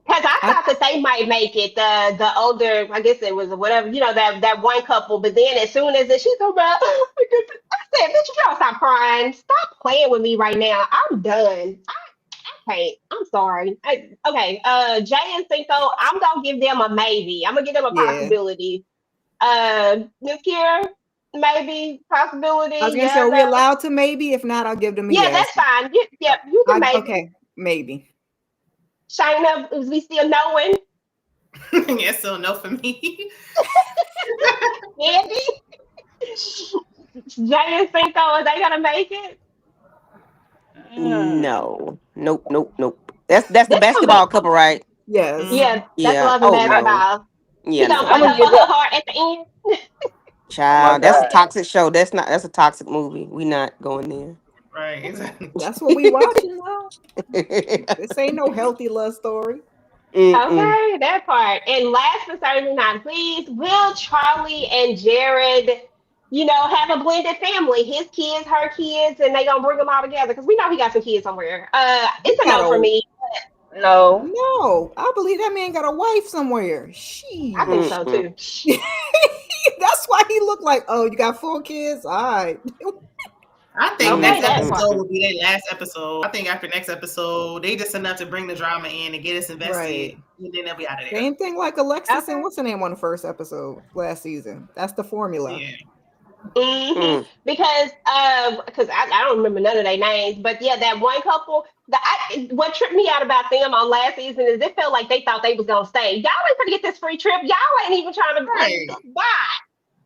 Because I I thought that they might make it the older, I guess it was whatever, that one couple. But then as soon as she's about, I said, bitch, you gotta stop crying. Stop playing with me right now. I'm done. I can't. I'm sorry. Okay. Jay and Cinco, I'm gonna give them a maybe. I'm gonna give them a yeah. possibility. Miss Kira, maybe possibility. I was gonna say, Yeah, are we no. allowed to maybe? If not, I'll give them a Yeah, yes. that's fine. Yeah, you can maybe. Okay, maybe. Shayna, is we still knowing? Yes, so no for me. Andy? Jay and Cinco, are they gonna make it? No. Nope. Nope. Nope. That's the This gonna be basketball couple, right? Yes. yeah, Mhm. that's Yeah. love and Oh no. basketball. He Yeah. gonna No. I'm fight gonna her for give her up. heart at the end. Oh my Child, that's a god. toxic show. That's a toxic movie. We not going there. Right, exactly. That's what we watching now. This ain't no healthy love story. Mm-mm. Okay, that part. And last but certainly not least, will Charlie and Jared, have a blended family? His kids, her kids, and they gonna bring them all together because we know he got some kids somewhere. He It's a got no for a me. No. no. I believe that man got a wife somewhere. I think Sheesh. so Mm-mm. too. That's why he looked like, oh, you got 4 kids? All right. I think Okay, next that Mm-mm. part. episode will be their last episode. I think after next episode, they just enough to bring the drama in and get us invested, Right. and then they'll be out of there. Same thing like Alexis Okay. and what's her name on the first episode last season. That's the formula. Yeah. Hmm. Mm. Because I don't remember none of their names, but yeah, that one couple. What tripped me out about them on last season is it felt like they thought they was gonna stay. Y'all ain't gonna get this free trip. Y'all ain't even trying to like Right. why?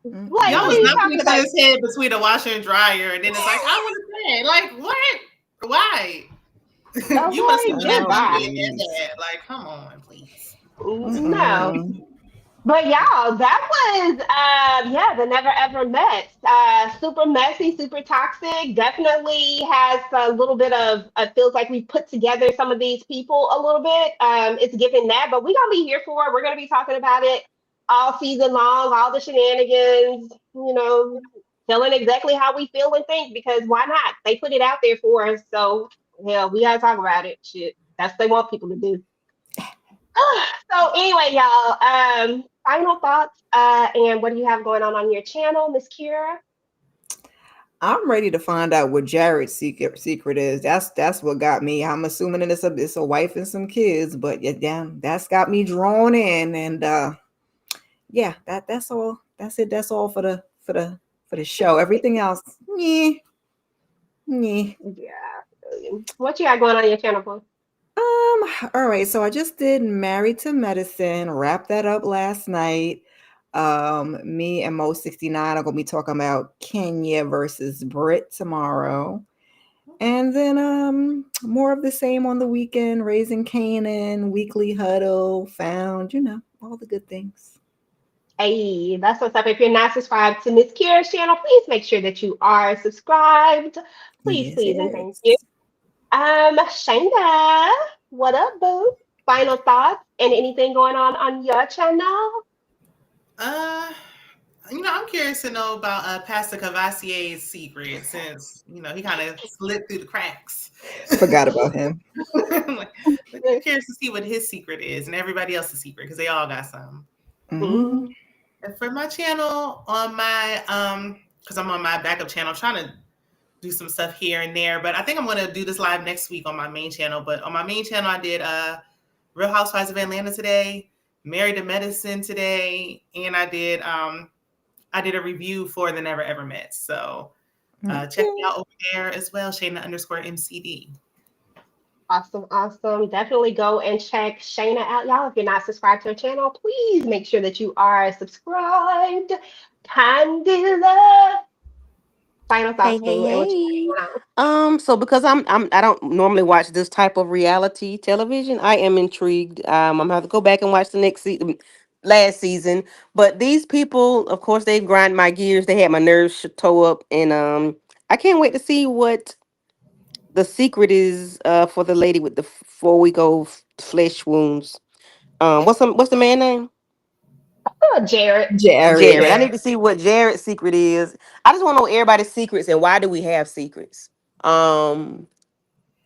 Like, Y'all what Mm-mm. are was you not talking putting about? his head between a washer and dryer, and then it's like, I want to say, like, what? Why? You must Okay, have just that bump bye. in that Please. bad. Like, come on, please. No. Mm-mm. But y'all, that was the Never Ever Met. Super messy, super toxic. Definitely has a little bit of feels like we put together some of these people a little bit. It's giving that, but we're gonna be here for it. We're gonna be talking about it all season long, all the shenanigans, telling exactly how we feel and think because why not? They put it out there for us, so yeah, we gotta talk about it. Shit. That's what they want people to do. So anyway, y'all, final thoughts, and what do you have going on your channel, Miss Kira? I'm ready to find out what Jared's secret is. That's what got me. I'm assuming that it's a wife and some kids, but yeah, damn, that's got me drawn in. And yeah, that's all. That's it. That's all for the show. Everything else, yeah, yeah. Yeah. What you got going on your channel, boy? All right. So I just did Married to Medicine, wrapped that up last night. Me and Mo 69 are gonna be talking about Kenya versus Brit tomorrow. And then more of the same on the weekend, Raising Canaan, Weekly Huddle, Found, all the good things. Hey, that's what's up. If you're not subscribed to Miss Kira's channel, please make sure that you are subscribed. Please, Yes, please, and thank yes. you. Shayna, what up, boo? Final thoughts and anything going on your channel? I'm curious to know about Pastor Cavassier's secret since he kind of slipped through the cracks. Forgot about him. I'm curious to see what his secret is and everybody else's secret because they all got some. Mhm. And for my channel, on my because I'm on my backup channel, I'm trying to do some stuff here and there, but I think I'm gonna do this live next week on my main channel. But on my main channel, I did Real Housewives of Atlanta today, Married to Medicine today, and I did a review for The Never Ever Met. So check me out over there as well, Shayna_MCD. Awesome. Definitely go and check Shayna out, y'all. If you're not subscribed to her channel, please make sure that you are subscribed. Candela. Final Hey, thoughts, boo, and what you got going on. So because I don't normally watch this type of reality television, I am intrigued. I'm gonna have to go back and watch the last season. But these people, of course, they've grind my gears. They had my nerves toe up, and I can't wait to see what The secret is for the lady with the 4-week old flesh wounds. What's the man name? Oh, Jared. Jared. Jared. I Yeah. need to see what Jared's secret is. I just want to know everybody's secrets and why do we have secrets?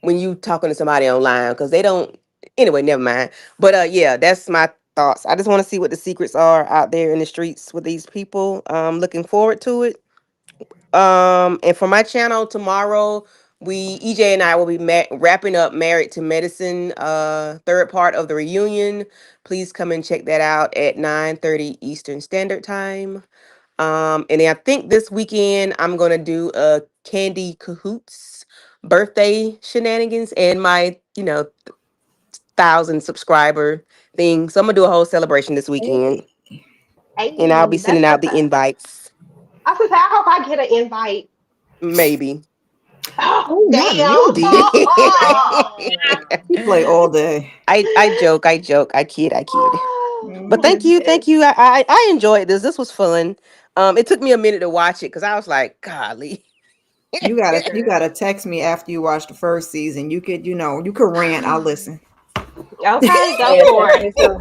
When you talking to somebody online, because they don't. Anyway, never mind. But yeah, that's my thoughts. I just want to see what the secrets are out there in the streets with these people. Looking forward to it. And for my channel tomorrow, EJ and I will be wrapping up Married to Medicine, third part of the reunion. Please come and check that out at 9:30 Eastern Standard Time. And then I think this weekend I'm gonna do a Candy Cahoots birthday shenanigans and my 1,000 subscriber thing. So I'm gonna do a whole celebration this weekend, and I'll be Hey, sending that's out what's the up. invites. I said, I hope I get an invite. Maybe. Oh, Oh, not you, D. You play all day. I joke, I kid. But Mhm. thank you. I enjoyed this. This was fun. It took me a minute to watch it because I was like, golly. You gotta text me after you watch the first season. You could rant. I'll listen. Okay, go Yeah, for text it. me too.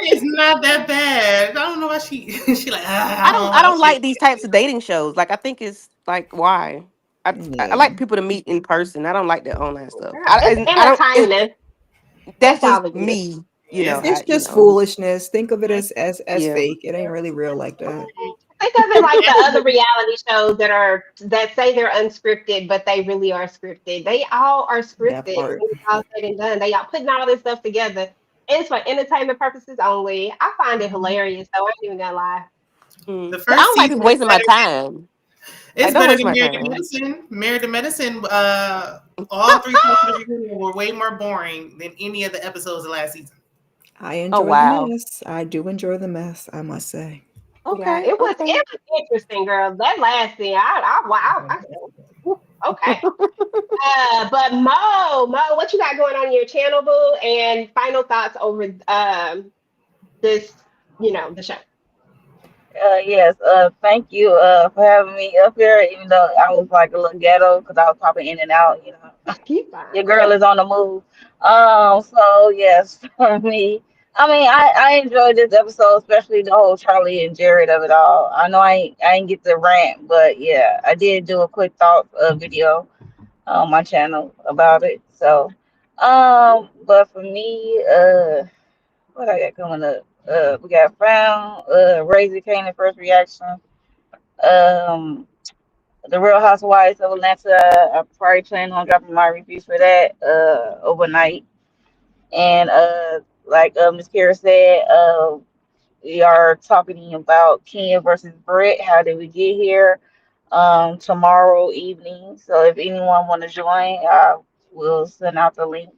It's not that bad. I don't know why she like I don't I don't watch like it. these types of dating shows. Like I think it's like why. I Yeah. like people to meet in person. I don't like the online stuff. Girl, it's I don't. entertaining. That's That's just all it is. me. Yeah, It's it's just foolishness. Think of it as Yeah. fake. It ain't really real like that. Think of it like the other reality shows that say they're unscripted, but they really are scripted. They all are That scripted part. when it's all said and done. They all putting all this stuff together. It's for entertainment purposes only. I find it hilarious, though. I ain't even gonna lie. the I first don't like season people is wasting my better. time. It's Like don't better waste than my Married to time. Medicine. Married to Medicine. All three parts of the reunion were way more boring than any of the episodes of last season. I Oh enjoy the wow. mess. I do enjoy the mess, I must say. Yeah, Okay. it was interesting, girl. That last scene, okay. But Mo, what you got going on in your channel, boo? And final thoughts over this, the show. Yes. Thank you for having me up here, even though I was like a little ghetto because I was popping in and out. Keep Your fine. girl is on the move. So yes, for me, I mean, I enjoyed this episode, especially the whole Charlie and Jared of it all. I know I ain't get the rant, but yeah, I did do a quick thought video on my channel about it. So, but for me, what I got coming up? We got found, Raising Kanan first reaction. Um, the Real Housewives of Atlanta. I probably plan on dropping my reviews for that overnight. And like Miss Kara said, we are talking about Kenya versus Brett. How did we get here? Tomorrow evening. So if anyone want to join, I will send out the link.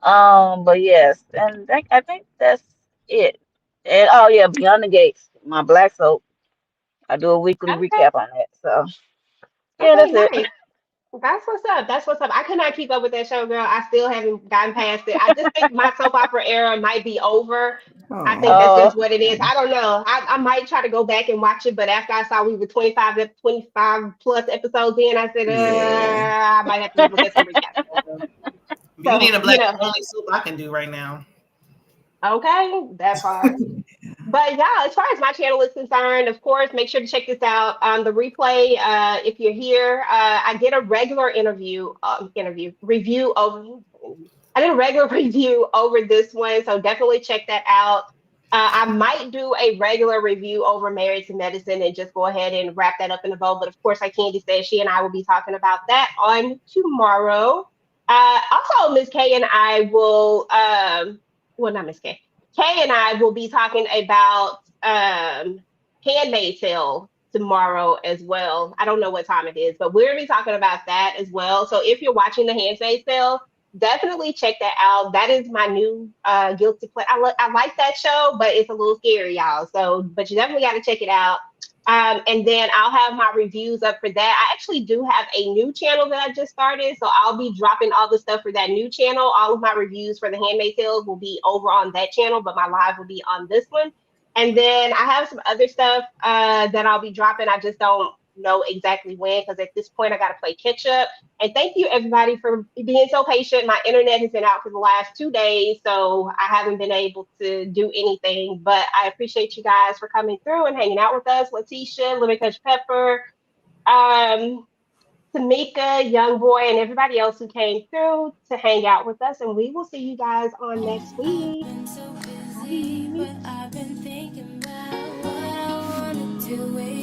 But yes, and I think that's it. And oh yeah, Beyond the Gates, my black soap. I do a weekly Okay, recap on that. So yeah, okay, that's it. nice. That's what's up. That's what's up. I could not keep up with that show, girl. I still haven't gotten past it. I just think my soap opera era might be over. I Oh. think that's Uh, just what it is. I don't know. I might try to go back and watch it, but after I saw we were 25 plus episodes in, I said, Yeah. I might have to look at some recaps. Beauty So, and the Black is the only soup I can do right now. okay, that part. But yeah, as far as my channel is concerned, of course, make sure to check this out on the replay. If you're here, I did a regular review over. I did a regular review over this one, so definitely check that out. I might do a regular review over Married to Medicine and just go ahead and wrap that up in a bow. But of course, like Candy said, she and I will be talking about that on tomorrow. Also, Miss K and I will, well, not Miss K. Kay and I will be talking about Handmaid's Tale tomorrow as well. I don't know what time it is, but we're gonna be talking about that as well. So if you're watching the Handmaid's Tale, definitely check that out. That is my new guilty pleasure. I like that show, but it's a little scary, y'all. So, but you definitely got to check it out. And then I'll have my reviews up for that. I actually do have a new channel that I just started. So I'll be dropping all the stuff for that new channel. All of my reviews for the Handmaid's Tale will be over on that channel, but my live will be on this one. And then I have some other stuff that I'll be dropping. I just don't know exactly when, because at this point I got to play catch up. And thank you everybody for being so patient. My internet has been out for the last 2 days, so I haven't been able to do anything. But I appreciate you guys for coming through and hanging out with us. Letitia, Lemon Coach Pepper, um, Tamika, Young Boy, and everybody else who came through to hang out with us. And we will see you guys on next week. Been so busy, Bye. but I've been thinking about what I wanna do with